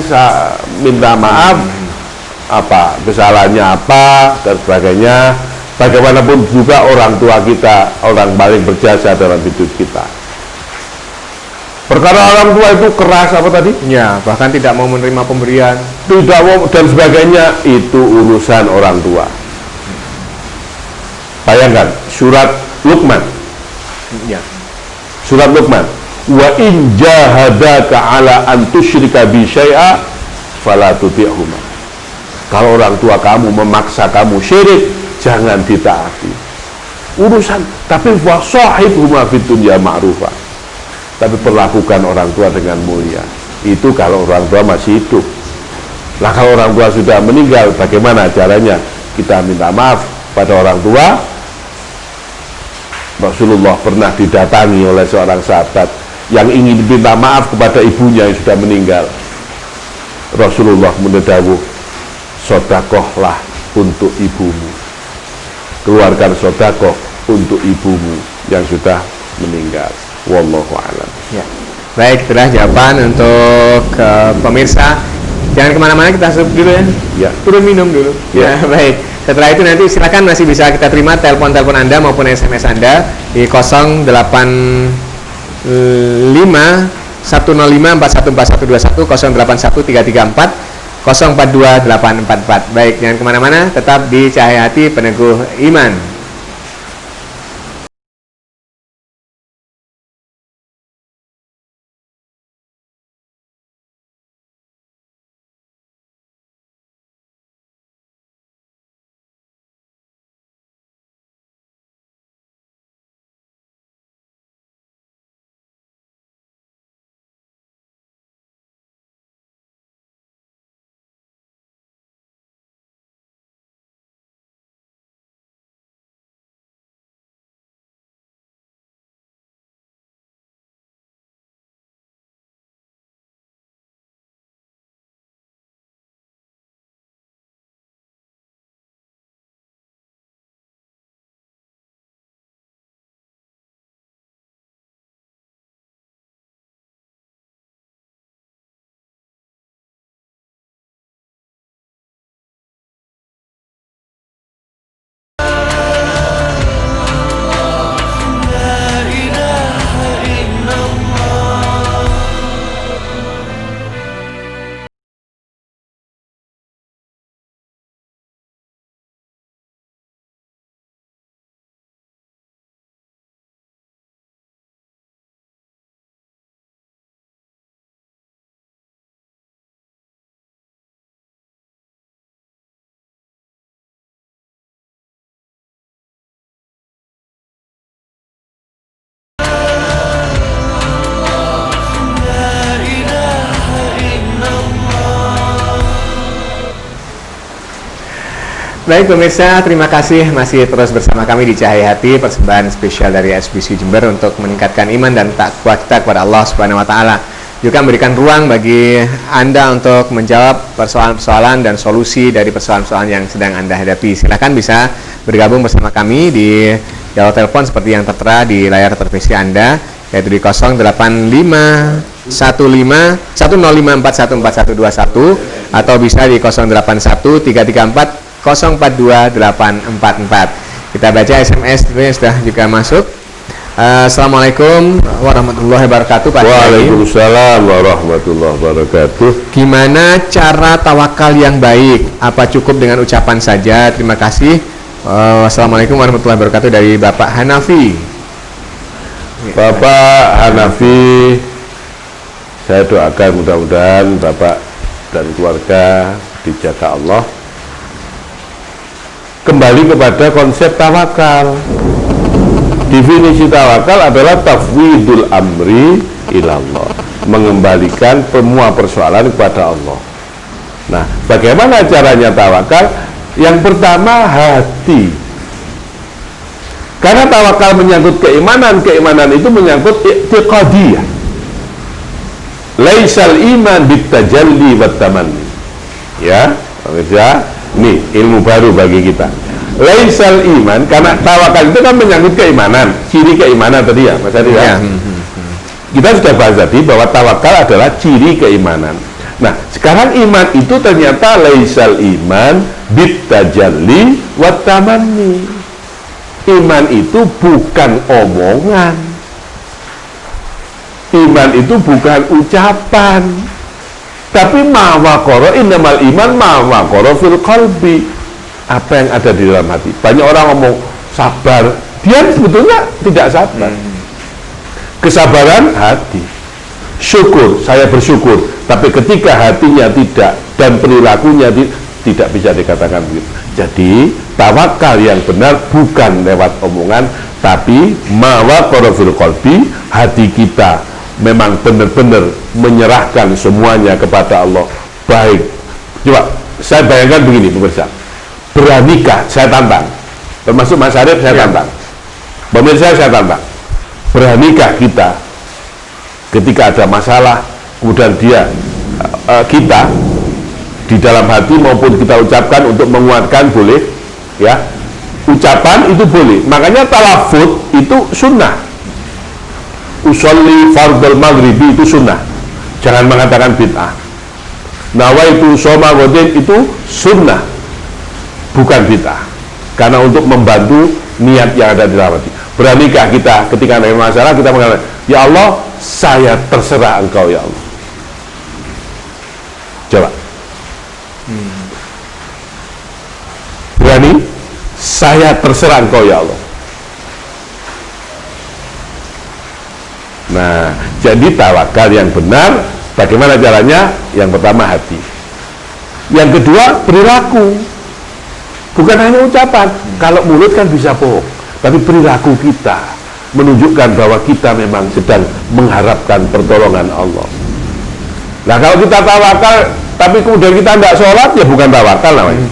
minta maaf, apa kesalahannya apa dan sebagainya. Bagaimanapun juga orang tua kita orang paling berjasa dalam hidup kita. Perkara orang tua itu keras apa tadi? Ya, bahkan tidak mau menerima pemberian, tidak mau dan sebagainya, itu urusan orang tua. Bayangkan surat Luqman. ya, Surat Luqman. Wa in jahadaka ala an tusyrika bi syai'a fala tuti'huma. Kalau orang tua kamu memaksa kamu syirik, jangan ditaati. Urusan, tapi wa sahibhuma fid dunya ma'rufa. Tapi perlakukan orang tua dengan mulia. Itu kalau orang tua masih hidup. Lah kalau orang tua sudah meninggal, bagaimana caranya kita minta maaf pada orang tua? Rasulullah pernah didatangi oleh seorang sahabat yang ingin minta maaf kepada ibunya yang sudah meninggal. Rasulullah mendawuh, sodakohlah untuk ibumu. Keluarkan sodakoh untuk ibumu yang sudah meninggal. Wallahu a'lam. ya. Baik, itulah jawaban untuk pemirsa. Jangan kemana-mana, kita stop dulu ya. Ya. Turun minum dulu. Ya. Baik. Setelah itu nanti silakan masih bisa kita terima telepon-telepon Anda maupun SMS Anda di 085 105 414121 081 334 042 844. Baik, jangan kemana-mana, tetap di Cahaya Hati Peneguh Iman. Baik pemirsa, terima kasih masih terus bersama kami di Cahaya Hati, persembahan spesial dari SBC Jember untuk meningkatkan iman dan takwa kita kepada Allah Subhanahu wa taala. Juga memberikan ruang bagi Anda untuk menjawab persoalan-persoalan dan solusi dari persoalan-persoalan yang sedang Anda hadapi. Silakan bisa bergabung bersama kami di jalur telepon seperti yang tertera di layar televisi Anda, yaitu di 08515414121 atau bisa di 081334 042 844. Kita baca SMS yang sudah juga masuk. Assalamualaikum warahmatullahi wabarakatuh Pak. Waalaikumsalam warahmatullahi wabarakatuh. Gimana cara tawakal yang baik? Apa cukup dengan ucapan saja? Terima kasih. Wassalamualaikum warahmatullahi wabarakatuh dari Bapak Hanafi. Bapak Hanafi, saya doakan mudah-mudahan Bapak dan keluarga dijaga Allah. Kembali kepada konsep tawakal. Definisi tawakal adalah tafwidul amri ilallah, mengembalikan semua persoalan kepada Allah. Nah, bagaimana caranya tawakal? Yang pertama, hati. Karena tawakal menyangkut keimanan, keimanan itu menyangkut i'tiqadiyah. Laisal iman bitajalli wat tamanni. Ya, pemirsa, ini ilmu baru bagi kita. Laisal iman, karena tawakal itu kan menyangkut keimanan, ciri keimanan tadi ya Mas Adi ya. Kita sudah bahas tadi bahwa tawakal adalah ciri keimanan. Nah, sekarang iman itu ternyata laisal iman bitajalli wat tamanni. Iman itu bukan omongan. Iman itu bukan ucapan. Tapi mawaqara innamal iman mawaqara fil qalbi. Apa yang ada di dalam hati. Banyak orang ngomong sabar, dia sebetulnya tidak sabar. Kesabaran hati. Syukur, saya bersyukur. Tapi ketika hatinya tidak dan perilakunya tidak bisa dikatakan begitu. Jadi tawakal yang benar bukan lewat omongan, tapi mawaqara fil qalbi, hati kita memang benar-benar menyerahkan semuanya kepada Allah. Baik. Coba saya bayangkan begini pemirsa. Beranikah, saya tantang, termasuk Mas Arif saya tantang, pemirsa saya tantang, beranikah kita ketika ada masalah, kemudian kita di dalam hati maupun kita ucapkan untuk menguatkan boleh, ya, ucapan itu boleh, makanya talafut itu sunnah. Usolli fardul maghribi itu sunnah, jangan mengatakan bid'ah. Nawaitu shoma godin itu sunnah, bukan bid'ah, karena untuk membantu niat yang ada di dalam hati. Beranikah kita ketika ada masalah kita mengatakan, ya Allah, saya terserah Engkau ya Allah. Coba. Berani, saya terserah Engkau ya Allah. Nah, jadi tawakal yang benar, bagaimana caranya? Yang pertama hati. Yang kedua perilaku. Bukan hanya ucapan, kalau mulut kan bisa bohong, tapi perilaku kita menunjukkan bahwa kita memang sedang mengharapkan pertolongan Allah. Nah, kalau kita tawakal, tapi kemudian kita tidak sholat, ya bukan tawakal namanya.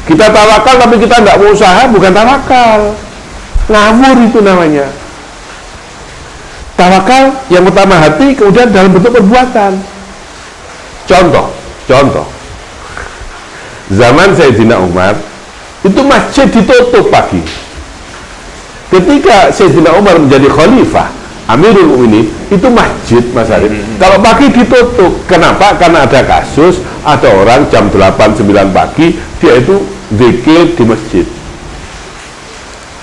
Kita tawakal, tapi kita tidak mau usaha, bukan tawakal. Ngawur itu namanya. Tawakal yang pertama hati, kemudian dalam bentuk perbuatan. Contoh. Zaman Sayyidina Umar itu masjid ditutup pagi. Ketika Sayyidina Umar menjadi khalifah Amirul Mukminin, itu masjid Mas Arif. Kalau pagi ditutup, kenapa? Karena ada kasus, ada orang jam 8-9 pagi dia itu zikir di masjid.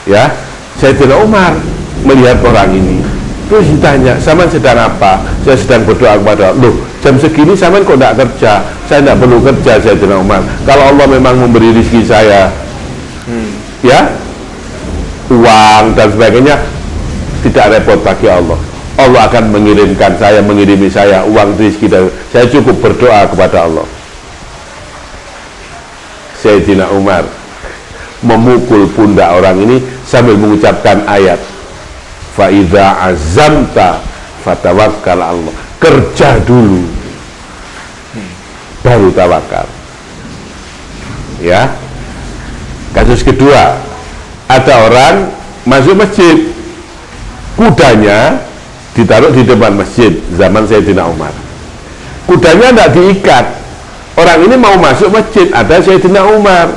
Ya, Sayyidina Umar melihat orang ini, terus ditanya, "Saman sedang apa?" "Saya sedang berdoa kepada Allah." "Loh, jam segini saman kok tidak kerja?" "Saya tidak perlu kerja," Sayyidina Umar. "Kalau Allah memang memberi rezeki saya, ya, uang dan sebagainya, tidak repot bagi Allah. Allah akan mengirimi saya uang rezeki dan saya cukup berdoa kepada Allah." Sayyidina Umar memukul pundak orang ini sambil mengucapkan ayat, "Fa idza azamta fatawakkal Allah." Kerja dulu, baru tawakal. Ya. Kasus kedua, ada orang masuk masjid, kudanya ditaruh di depan masjid zaman Sayyidina Umar. Kudanya tidak diikat. Orang ini mau masuk masjid, ada Sayyidina Umar.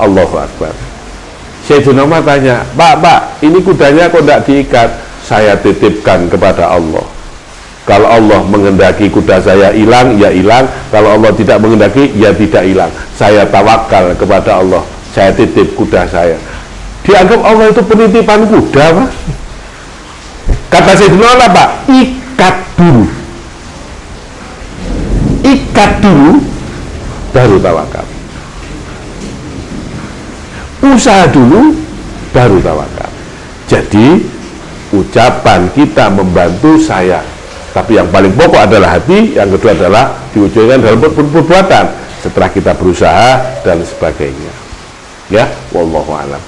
Allahu Akbar. Sayyidina Umar tanya, Pak, ini kudanya kok tidak diikat?" "Saya titipkan kepada Allah. Kalau Allah menghendaki kuda saya hilang, ya hilang. Kalau Allah tidak menghendaki, ya tidak hilang. Saya tawakal kepada Allah. saya titip kuda saya. Dianggap Allah itu penitipan kuda, Pak. Kata Sayyidina Umar, Pak, ikat dulu baru tawakal, usaha dulu baru tawakal. Jadi ucapan kita membantu saya, tapi yang paling pokok adalah hati, yang kedua adalah diwujudkan dalam perbuatan setelah kita berusaha dan sebagainya. Ya, wallahu a'lam.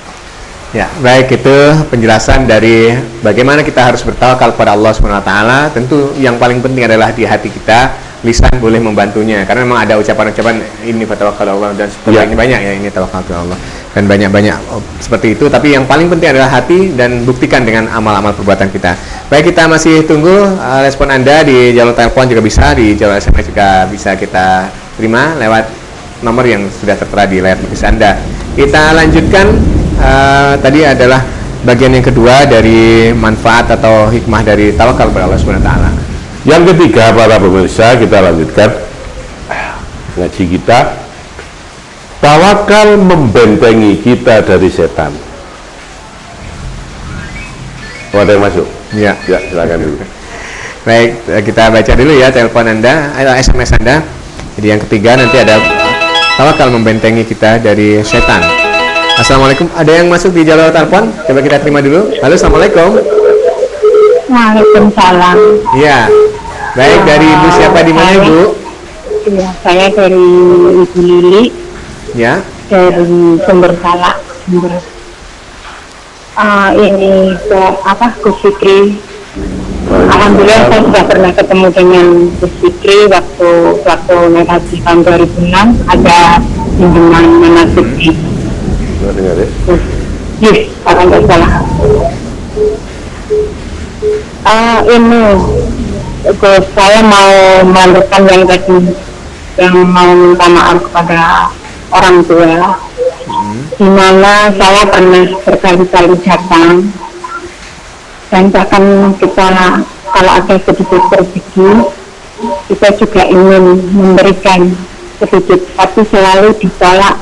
Ya, baik, itu penjelasan dari bagaimana kita harus bertawakal kepada Allah Subhanahu wa taala. Tentu yang paling penting adalah di hati kita, lisan boleh membantunya karena memang ada ucapan-ucapan ini fatawakal Allah dan sebagainya, banyak ya, ini tawakal Allah dan banyak-banyak seperti itu, tapi yang paling penting adalah hati dan buktikan dengan amal-amal perbuatan kita. Baik, kita masih tunggu respon Anda di jalur telepon juga bisa, di jalur SMS juga bisa kita terima lewat nomor yang sudah tertera di layar notifikasi Anda. Kita lanjutkan. Tadi adalah bagian yang kedua dari manfaat atau hikmah dari tawakal kepada Allah Subhanahu wa taala. Yang ketiga, para pemirsa, kita lanjutkan ngaji kita. Tawakal membentengi kita dari setan. Ada yang masuk? Ya, silakan dulu. Baik, kita baca dulu ya telepon Anda, SMS Anda. Jadi yang ketiga nanti ada tawakal membentengi kita dari setan. Assalamualaikum, ada yang masuk di jalur telepon? Coba kita terima dulu. Halo, assalamualaikum. Waalaikumsalam. Iya. Baik, dari Ibu siapa, di mana Ibu? Iya, saya dari Ibu Lili. Ya. Dari Sumber Salak. Ini Gus Fikri. Alhamdulillah saya sudah pernah ketemu dengan Gus Fikri waktu naik haji tahun 2006, ada kunjungan manasik di Dengar ya? Yes, kalau nggak salah. Ini saya mau melanjutkan yang tadi, yang mau minta maaf kepada orang tua, di mana saya pernah berkali-kali datang, dan bahkan kita kalau ada sedikit rezeki, kita juga ingin memberikan sedikit, tapi selalu ditolak.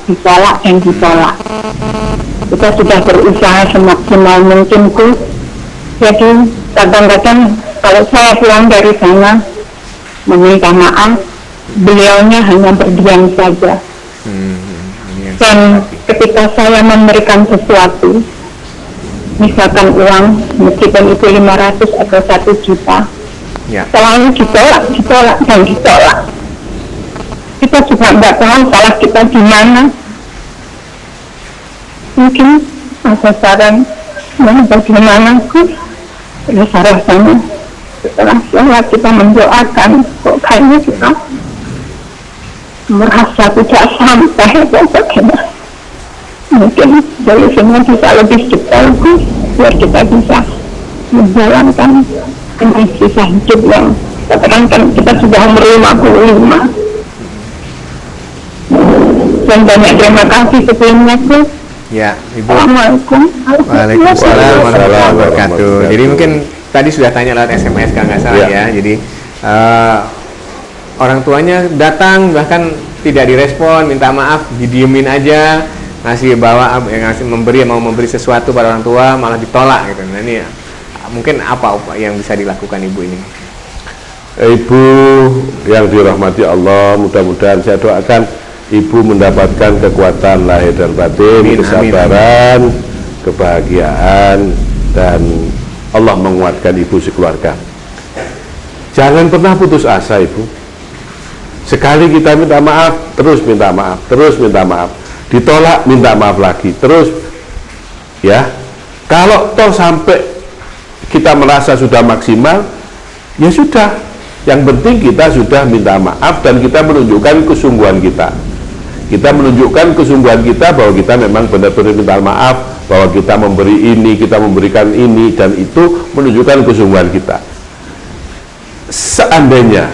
Kita sudah berusaha semaksimal mungkin, jadi kadang-kadang kalau saya pulang dari sana meminta maaf, beliaunya hanya berdiam saja. Dan ketika saya memberikan sesuatu, misalkan uang, meskipun itu 500 atau 1 juta, selalu ditolak. Kita juga nggak tahu salah kita di mana. Mungkin ada saran bagaimana rasanya setelah sholat kita mendoakan, kok kayaknya kita merasa tidak sampai bagaimana. Mungkin solusinya bisa lebih detail, biar kita bisa menjalankan dengan sisa hidup yang katakan kita sudah umur 55. Dan banyak terima kasih sebelumnya, Ya, Ibu. Assalamualaikum. Waalaikumsalam warahmatullahi wabarakatuh. Jadi mungkin tadi sudah tanya lewat SMS kalau nggak salah ya. Jadi orang tuanya datang bahkan tidak direspon, minta maaf, didiemin aja, ngasih mau memberi sesuatu pada orang tua malah ditolak gitu. Nah ini mungkin apa yang bisa dilakukan Ibu ini? Ibu yang dirahmati Allah, mudah-mudahan saya doakan Ibu mendapatkan kekuatan lahir dan batin, kesabaran, kebahagiaan, dan Allah menguatkan Ibu sekeluarga. Jangan pernah putus asa, Ibu. Sekali kita minta maaf, terus minta maaf, ditolak, minta maaf lagi, terus ya. Kalau toh sampai kita merasa sudah maksimal, ya sudah. Yang penting kita sudah minta maaf dan kita menunjukkan kesungguhan kita. Kita menunjukkan kesungguhan kita bahwa kita memang benar-benar minta maaf, bahwa kita memberi ini, kita memberikan ini, dan itu menunjukkan kesungguhan kita. Seandainya,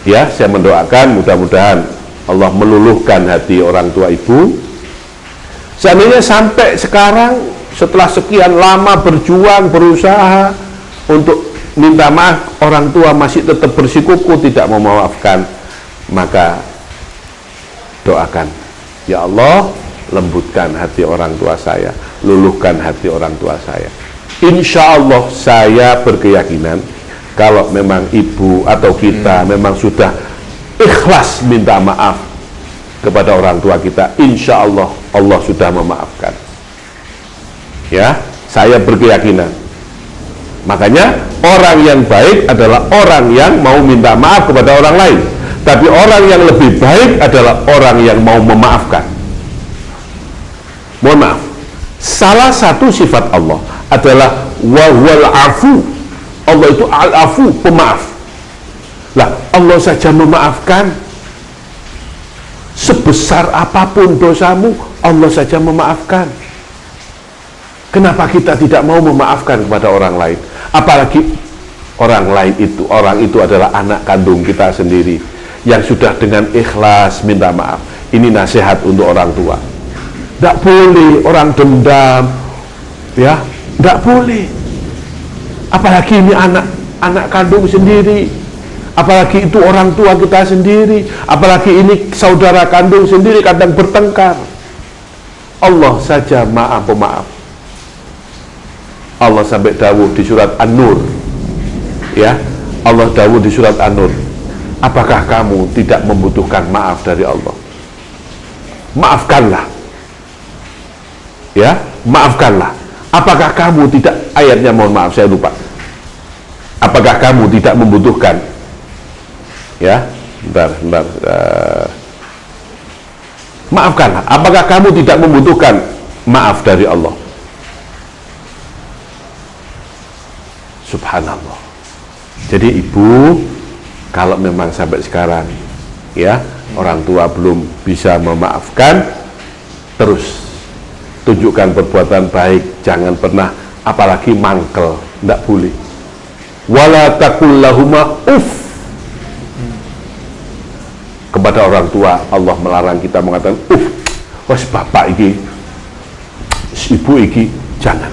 ya, saya mendoakan mudah-mudahan Allah meluluhkan hati orang tua Ibu. Seandainya sampai sekarang setelah sekian lama berjuang, berusaha untuk minta maaf, orang tua masih tetap bersikukuh tidak mau memaafkan, maka doakan, ya Allah, lembutkan hati orang tua saya, luluhkan hati orang tua saya. Insya Allah saya berkeyakinan kalau memang ibu atau kita memang sudah ikhlas minta maaf kepada orang tua kita, insya Allah Allah sudah memaafkan. Ya, saya berkeyakinan. Makanya orang yang baik adalah orang yang mau minta maaf kepada orang lain. Tapi orang yang lebih baik adalah orang yang mau memaafkan. Mohon maaf, salah satu sifat Allah adalah wal afu. Allah itu al-afu, pemaaf. Lah, Allah saja memaafkan. Sebesar apapun dosamu, Allah saja memaafkan. Kenapa kita tidak mau memaafkan kepada orang lain? Apalagi orang lain itu, orang itu adalah anak kandung kita sendiri yang sudah dengan ikhlas minta maaf. Ini nasihat untuk orang tua. Tidak boleh orang dendam, ya, tidak boleh. Apalagi ini anak kandung sendiri, apalagi itu orang tua kita sendiri, apalagi ini saudara kandung sendiri kadang bertengkar. Allah saja maaf pemaaf. Allah sampai dawuh di surat An-Nur, ya, Allah dawuh di surat An-Nur, apakah kamu tidak membutuhkan maaf dari Allah? Maafkanlah, ya, maafkanlah. Apakah kamu tidak, ayatnya mohon maaf saya lupa, apakah kamu tidak membutuhkan, ya, bentar, maafkanlah. Apakah kamu tidak membutuhkan maaf dari Allah? Subhanallah. Jadi ibu, kalau memang sampai sekarang, ya, orang tua belum bisa memaafkan, terus tunjukkan perbuatan baik, jangan pernah apalagi mangkel, tidak boleh. Wala taqul lahuma uff. Kepada orang tua Allah melarang kita mengatakan uff, wes bapak iki, ibu iki, jangan.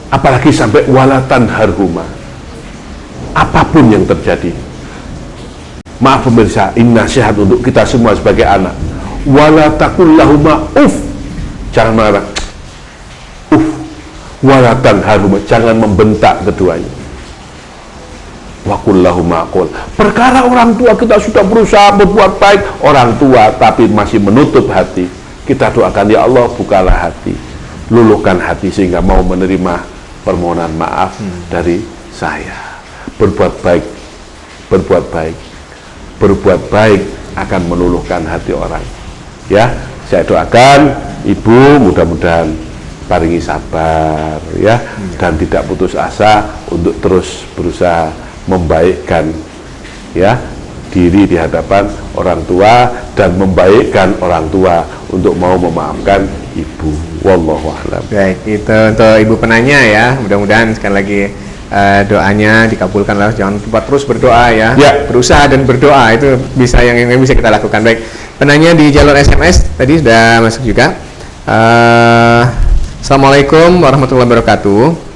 Apalagi sampai walatan harhuma. Apapun yang terjadi, maaf pemirsa, ini nasihat untuk kita semua sebagai anak. Wala taqul lahuma uff, jangan marah. Walatan harhuma, jangan membentak keduanya. Wa qul lahuma qul. Perkara orang tua kita sudah berusaha berbuat baik, orang tua tapi masih menutup hati, kita doakan, ya Allah bukalah hati, luluhkan hati sehingga mau menerima permohonan maaf dari saya. Berbuat baik, berbuat baik, berbuat baik akan meluluhkan hati orang. Ya, saya doakan ibu mudah-mudahan paringi sabar, ya, dan tidak putus asa untuk terus berusaha membaikkan, ya, diri di hadapan orang tua dan membaikkan orang tua untuk mau memaafkan ibu. Wallahu a'lam. Baik, itu untuk ibu penanya ya. Mudah-mudahan sekali lagi doanya dikabulkan lah. Jangan lupa terus berdoa ya. Berusaha dan berdoa itu bisa yang bisa kita lakukan. Baik, penanya di jalur SMS tadi sudah masuk juga. Assalamualaikum warahmatullahi wabarakatuh.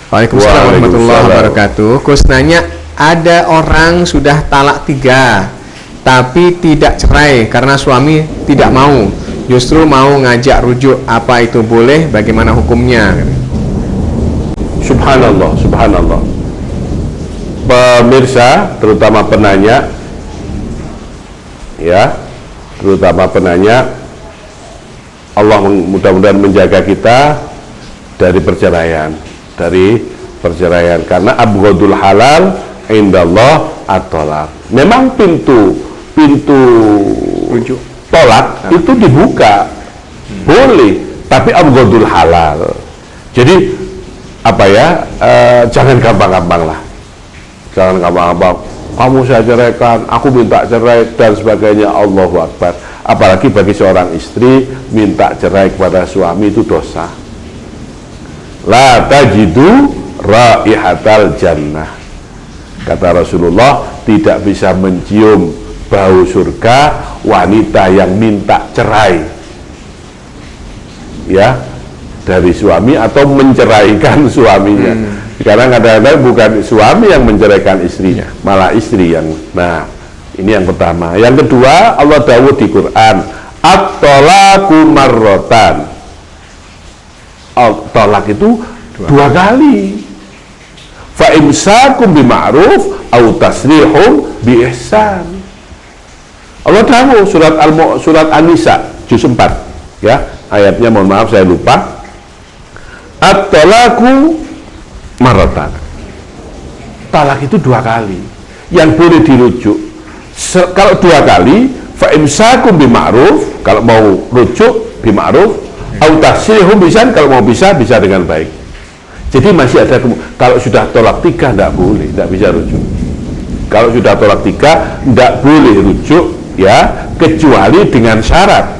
Waalaikumsalam warahmatullahi wabarakatuh. Kus nanya, ada orang sudah talak 3 tapi tidak cerai karena suami tidak mau, justru mau ngajak rujuk, apa itu boleh? Bagaimana hukumnya? Subhanallah, subhanallah. Pemirsa, terutama penanya, ya, terutama penanya, Allah mudah-mudahan menjaga kita dari perceraian, karena abghadul halal indallah at-thalaq. Memang pintu Rujuk. tolak itu dibuka, boleh, tapi abghadul halal. Jadi apa ya, jangan gampang-gampang lah, jangan gampang-gampang. Kamu saya ceraikan, aku minta cerai dan sebagainya. Allahu Akbar. Apalagi bagi seorang istri minta cerai kepada suami itu dosa. La tajidu raihatal jannah. Kata Rasulullah, tidak bisa mencium bau surga wanita yang minta cerai, ya, dari suami atau menceraikan suaminya. Karena kadang-kadang bukan suami yang menceraikan istrinya, malah istri yang. Nah, ini yang pertama. Yang kedua, Allah dawuh di Quran, At-tolaku marrotan. Tolak itu dua kali. Fa imsakum bima'ruf au tasrihum bi ihsan. Allah tahu surat An-Nisa juz 4 ya, ayatnya mohon maaf saya lupa. At-tolaku marrotan. Talak itu dua kali yang boleh dirujuk. Kalau dua kali, fa imsakum bima'ruf, kalau mau rujuk bima'ruf, au tasrihum bisan, kalau mau bisa dengan baik. Jadi masih ada, kalau sudah tolak 3 tidak boleh, tidak bisa rujuk. Kalau sudah tolak 3 tidak boleh rujuk ya, kecuali dengan syarat.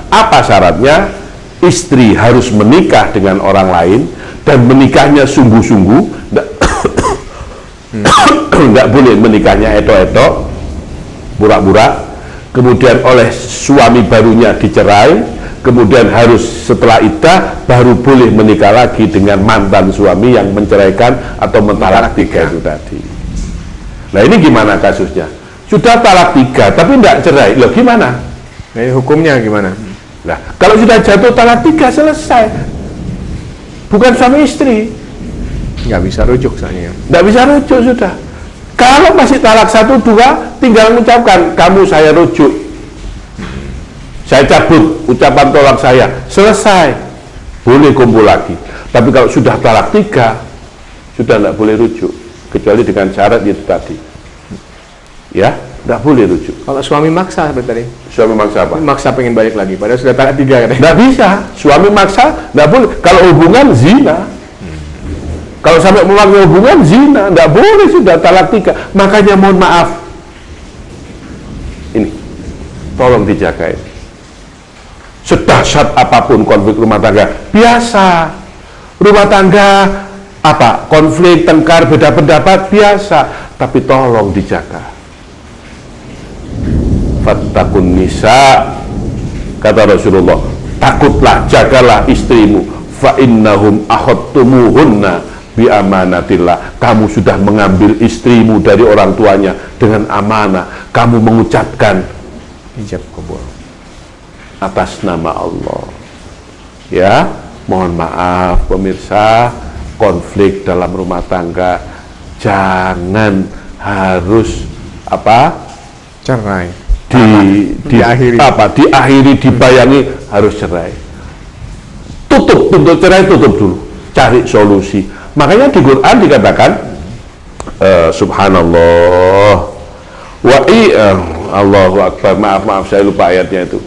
Apa syaratnya? Istri harus menikah dengan orang lain dan menikahnya sungguh-sungguh, tidak boleh menikahnya eto-eto, pura-pura. Kemudian oleh suami barunya dicerai, kemudian harus setelah iddah baru boleh menikah lagi dengan mantan suami yang menceraikan atau mentalak 3 itu tadi. Nah ini gimana kasusnya? Sudah talak 3 tapi tidak cerai, loh gimana? Nah, ini hukumnya gimana? Nah kalau sudah jatuh talak 3 selesai, bukan suami istri, Nggak bisa rujuk soalnya. tidak bisa rujuk sudah. Kalau masih talak 1, 2 tinggal mengucapkan kamu saya rujuk, saya cabut ucapan tolak saya, selesai, boleh kumpul lagi. Tapi kalau sudah talak 3 sudah tidak boleh rujuk, kecuali dengan syarat itu tadi ya, tidak boleh rujuk. Kalau suami maksa seperti tadi, Suami maksa apa? maksa pengen balik lagi padahal sudah talak 3 katanya. Tidak bisa, suami maksa tidak boleh. Kalau hubungan zina, kalau sampai melakukan hubungan zina, tidak boleh, sudah talak 3. Makanya mohon maaf, ini tolong dijaga ini. Sedahsyat apapun konflik rumah tangga, biasa. Rumah tangga apa? Konflik, tengkar, beda pendapat, biasa. Tapi tolong dijaga. Fattakun nisa, kata Rasulullah, takutlah, jagalah istrimu. Fa innahum akhadtumuhunna bi amanatillah. Kamu sudah mengambil istrimu dari orang tuanya dengan amanah. Kamu mengucapkan Ijab kabul atas nama Allah. Ya, mohon maaf pemirsa, konflik dalam rumah tangga jangan harus cerai. diakhiri dibayangi harus cerai. Tutup untuk cerai, tutup dulu, cari solusi. Makanya di Quran dikatakan subhanallah wa Allahu akbar, maaf saya lupa ayatnya itu.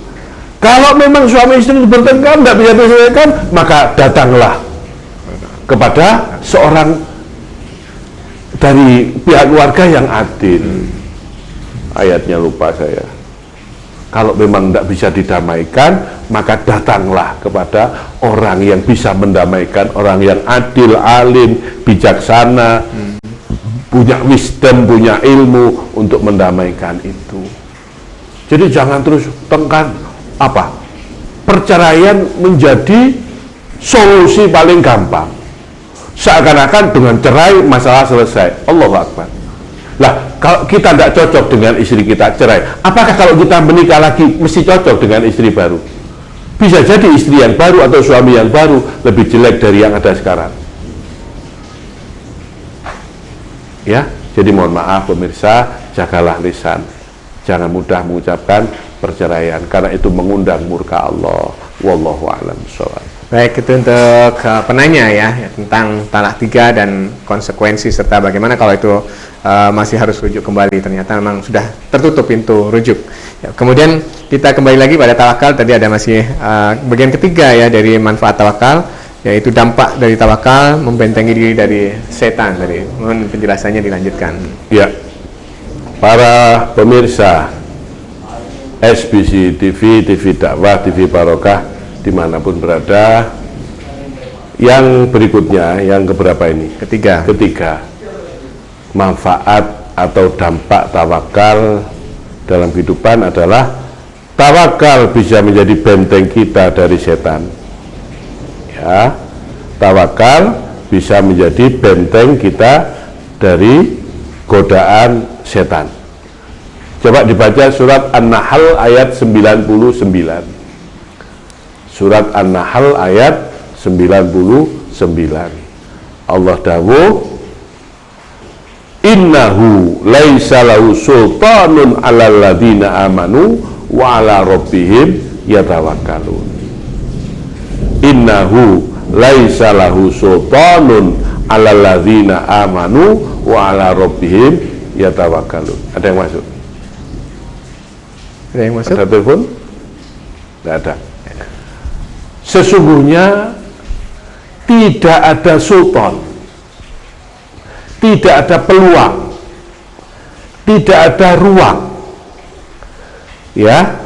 Kalau memang suami istri bertengkar tidak bisa diselesaikan, maka datanglah kepada seorang dari pihak keluarga yang adil. Ayatnya lupa saya. Kalau memang tidak bisa didamaikan, maka datanglah kepada orang yang bisa mendamaikan, orang yang adil, alim, bijaksana, punya wisdom, punya ilmu untuk mendamaikan itu. Jadi jangan terus tengkar. Perceraian menjadi solusi paling gampang. Seakan-akan dengan cerai masalah selesai. Allahu Akbar. Lah, kalau kita tidak cocok dengan istri kita, cerai. Apakah kalau kita menikah lagi mesti cocok dengan istri baru? Bisa jadi istri yang baru atau suami yang baru lebih jelek dari yang ada sekarang. Ya, jadi mohon maaf pemirsa, jagalah lisan. Jangan mudah mengucapkan perceraian karena itu mengundang murka Allah. Wallahu a'lam bishawab. Baik, itu untuk penanya ya tentang talak 3 dan konsekuensi serta bagaimana kalau itu masih harus rujuk kembali. Ternyata memang sudah tertutup pintu rujuk. Ya, kemudian kita kembali lagi pada tawakal. Tadi ada masih bagian ketiga ya dari manfaat tawakal, yaitu dampak dari tawakal membentengi diri dari setan. Tadi mohon penjelasannya dilanjutkan. Ya, para pemirsa SBC TV, TV Dakwah, TV Barokah dimanapun berada, yang berikutnya, yang keberapa ini? Ketiga. Manfaat atau dampak tawakal dalam kehidupan adalah tawakal bisa menjadi benteng kita dari setan. Ya, tawakal bisa menjadi benteng kita dari godaan setan. Coba dibaca surat An-Nahl ayat 99. Surat An-Nahl ayat 99. Allah dawuh, innahu laisa lahu sultanun 'alal ladzina amanu wa 'ala rabbihim yatawakkalun. Innahu laisa lahu sultanun 'alal ladzina amanu wa 'ala rabbihim yatawakkalun. Ada yang masuk? Ada yang masuk? Ada telepon? Tidak ada. Sesungguhnya tidak ada sultan, tidak ada peluang, tidak ada ruang, ya,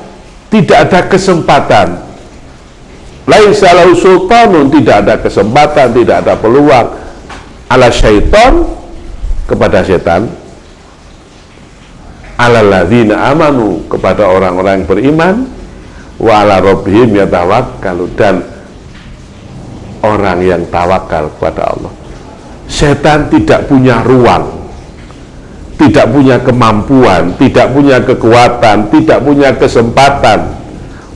tidak ada kesempatan. Laisa lahu sultanun, tidak ada kesempatan, tidak ada peluang, ala syaitan, kepada setan, ala ladzina amanu, kepada orang-orang yang beriman, wa ala rabbihim yatawakkalun, dan orang yang tawakal kepada Allah. Setan tidak punya ruang, tidak punya kemampuan, tidak punya kekuatan, tidak punya kesempatan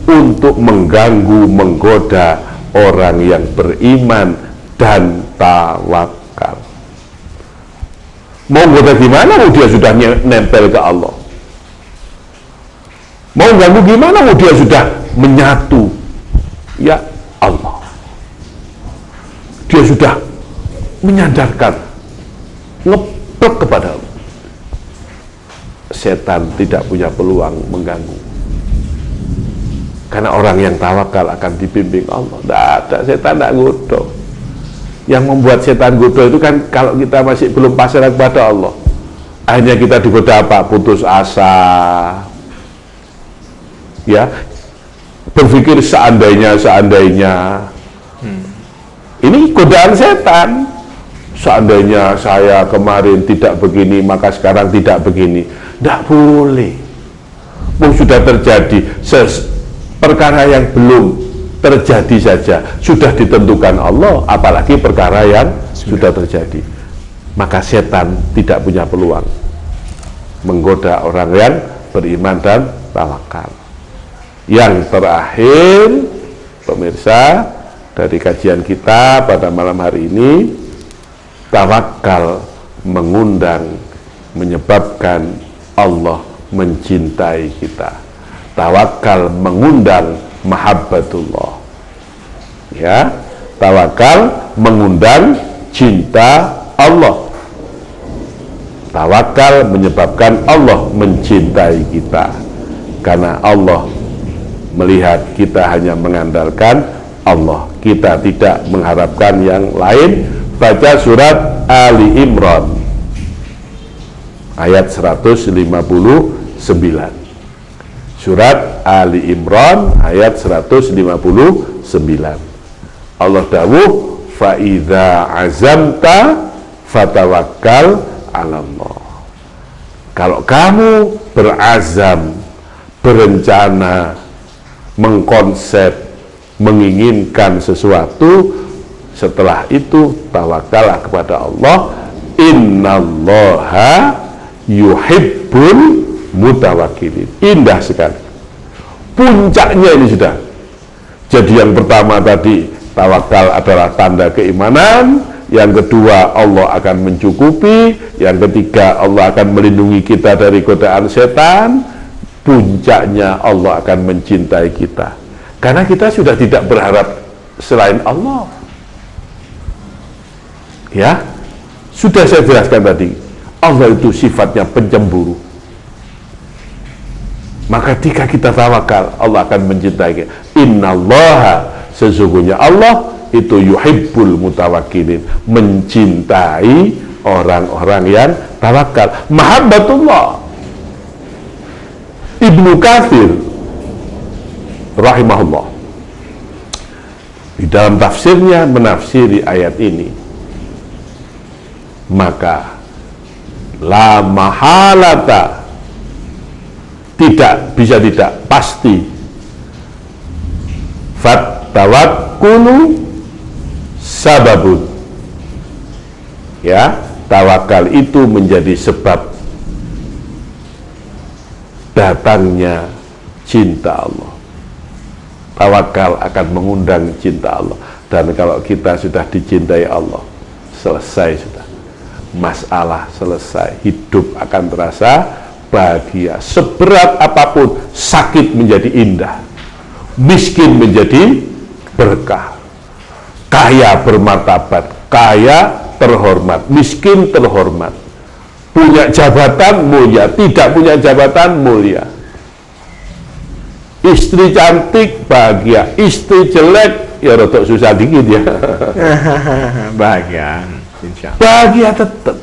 untuk mengganggu, menggoda orang yang beriman dan tawakal. Mau goda gimana? Dia sudah nempel ke Allah. Mau ganggu gimana? Dia sudah menyatu, ya Allah. Dia sudah menyadarkan, ngeplek kepada Allah. Setan tidak punya peluang mengganggu, karena orang yang tawakal akan dibimbing Allah. Tidak ada setan, tidak godo. Yang membuat setan godo itu kan kalau kita masih belum pasrah kepada Allah. Akhirnya kita digoda apa? Putus asa, ya, berpikir seandainya. Ini godaan setan. Seandainya saya kemarin tidak begini, maka sekarang tidak begini. Tidak boleh. Sudah terjadi. Perkara yang belum terjadi saja sudah ditentukan Allah, apalagi perkara yang sudah terjadi. Maka setan tidak punya peluang menggoda orang yang beriman dan tawakal. Yang terakhir, pemirsa, dari kajian kita pada malam hari ini, tawakal mengundang, menyebabkan Allah mencintai kita. Tawakal mengundang mahabbatullah, ya. Tawakal mengundang cinta Allah. Tawakal menyebabkan Allah mencintai kita, karena Allah melihat kita hanya mengandalkan Allah, kita tidak mengharapkan yang lain. Baca surat Ali Imran ayat 159. Surat Ali Imran ayat 159. Allah dawuh, fa idza azamta fatawakkal 'ala Allah. Kalau kamu berazam, berencana, mengkonsep, menginginkan sesuatu, setelah itu tawakallah kepada Allah. Innallaha yuhibbul mutawakkilin. Indah sekali. Puncaknya ini sudah. Jadi yang pertama tadi, tawakal adalah tanda keimanan. Yang kedua, Allah akan mencukupi. Yang ketiga, Allah akan melindungi kita dari godaan setan. Puncaknya Allah akan mencintai kita, karena kita sudah tidak berharap selain Allah. Ya, sudah saya jelaskan tadi, Allah itu sifatnya pencemburu. Maka ketika kita tawakal, Allah akan mencintai kita. Innallaha, sesungguhnya Allah itu yuhibbul mutawakkilin, mencintai orang-orang yang tawakal. Mahabbatullah. Ibnu Katsir rahimahullah di dalam tafsirnya menafsiri ayat ini, maka la mahalata, tidak bisa tidak, pasti, fattawakkulu sababun, ya, tawakal itu menjadi sebab datangnya cinta Allah. Tawakal akan mengundang cinta Allah. Dan kalau kita sudah dicintai Allah, selesai sudah. Masalah selesai. Hidup akan terasa bahagia. Seberat apapun, sakit menjadi indah. Miskin menjadi berkah. Kaya bermartabat, kaya terhormat, miskin terhormat. Punya jabatan mulia, tidak punya jabatan mulia. Istri cantik bahagia, istri jelek ya rotok susah dikit ya. Bahagia, insya Allah. Bahagia tetap.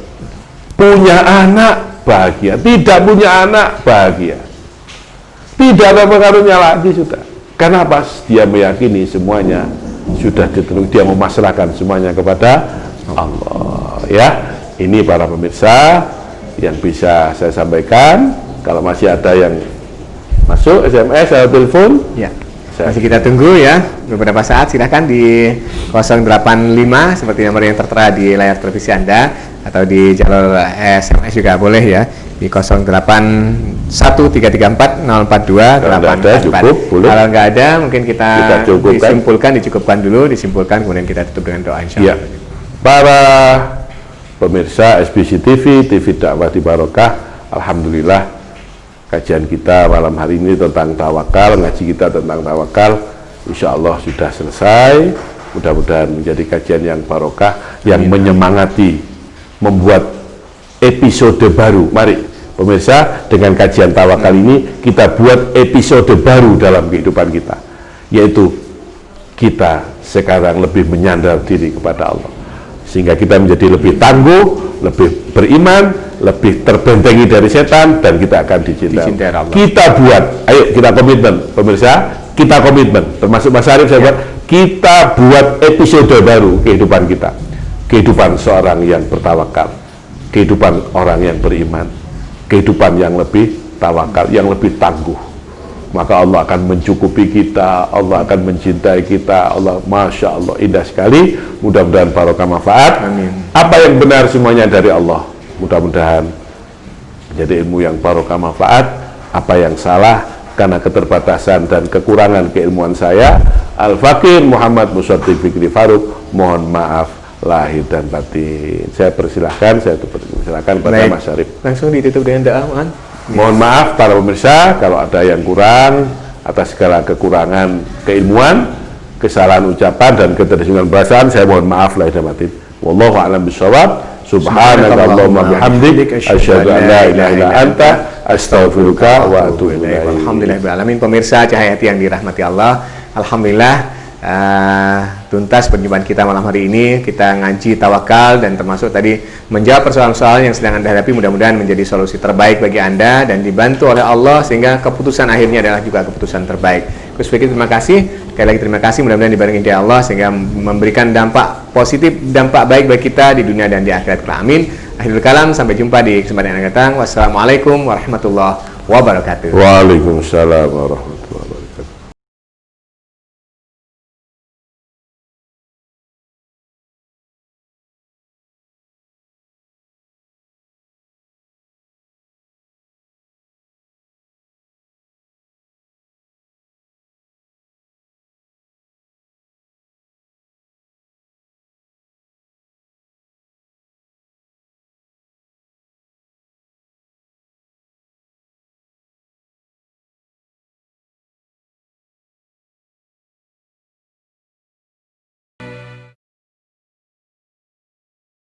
Punya anak bahagia, tidak punya anak bahagia. Tidak ada pengaruhnya lagi sudah. Karena apa? Dia meyakini semuanya sudah ditentukan, dia memasrahkan semuanya kepada Allah. Ya, ini para pemirsa yang bisa saya sampaikan. Kalau masih ada yang masuk SMS atau telepon, Ya, masih kita tunggu ya beberapa saat. Silahkan di 085 seperti nomor yang tertera di layar televisi Anda, atau di jalur SMS juga boleh ya, di 081334042844. Kalau nggak ada, mungkin kita disimpulkan kemudian kita tutup dengan doa, insya Allah. Ya. Para pemirsa SBC TV, TV Dakwah di Barokah, alhamdulillah kajian kita malam hari ini tentang tawakal, ngaji kita tentang tawakal, insya Allah sudah selesai. Mudah-mudahan menjadi kajian yang barokah, yang menyemangati, membuat episode baru. Mari pemirsa, dengan kajian tawakal ini kita buat episode baru dalam kehidupan kita, yaitu kita sekarang lebih menyandar diri kepada Allah, sehingga kita menjadi lebih tangguh, lebih beriman, lebih terbentengi dari setan, dan kita akan dicintai Allah. Kita buat, ayo kita komitmen pemirsa, kita komitmen, termasuk Mas Arif, saya buat, kita buat episode baru kehidupan kita, kehidupan seorang yang bertawakal, kehidupan orang yang beriman, kehidupan yang lebih tawakal, yang lebih tangguh. Maka Allah akan mencukupi kita, Allah akan mencintai kita. Allah, Masya Allah, indah sekali. Mudah-mudahan barokah manfaat. Amin. Apa yang benar semuanya dari Allah, mudah-mudahan menjadi ilmu yang barokah manfaat. Apa yang salah karena keterbatasan dan kekurangan keilmuan saya, Al-Fakir Muhammad Musaddiq Fikri Faruk, mohon maaf lahir dan batin. Saya persilahkan, persilahkan pada Mas Syarif. Langsung ditutup dengan doa, mohon. Mohon maaf para pemirsa kalau ada yang kurang, atas segala kekurangan keilmuan, kesalahan ucapan dan ketersinggungan perasaan, saya mohon maaf lahir dan batin. Wallahu a'lam bishawab. Subhanakallahumma bihamdik, asyhadu an la ilaha illa anta, astaghfiruka wa atubu ilaik. Alhamdulillahirabbil alamin. Pemirsa Cahaya Hati yang dirahmati Allah, alhamdulillah tuntas perjumpaan kita malam hari ini. Kita ngaji tawakal dan termasuk tadi menjawab persoalan-persoalan yang sedang Anda hadapi. Mudah-mudahan menjadi solusi terbaik bagi Anda dan dibantu oleh Allah, sehingga keputusan akhirnya adalah juga keputusan terbaik. Gus Fikri, terima kasih. Sekali lagi terima kasih, mudah-mudahan dibarengi hidayah Allah sehingga memberikan dampak positif, dampak baik bagi kita di dunia dan di akhirat. Amin. Akhirul kalam, sampai jumpa di kesempatan yang akan datang. Wassalamualaikum warahmatullahi wabarakatuh. Waalaikumsalam warahmatullahi wabarakatuh.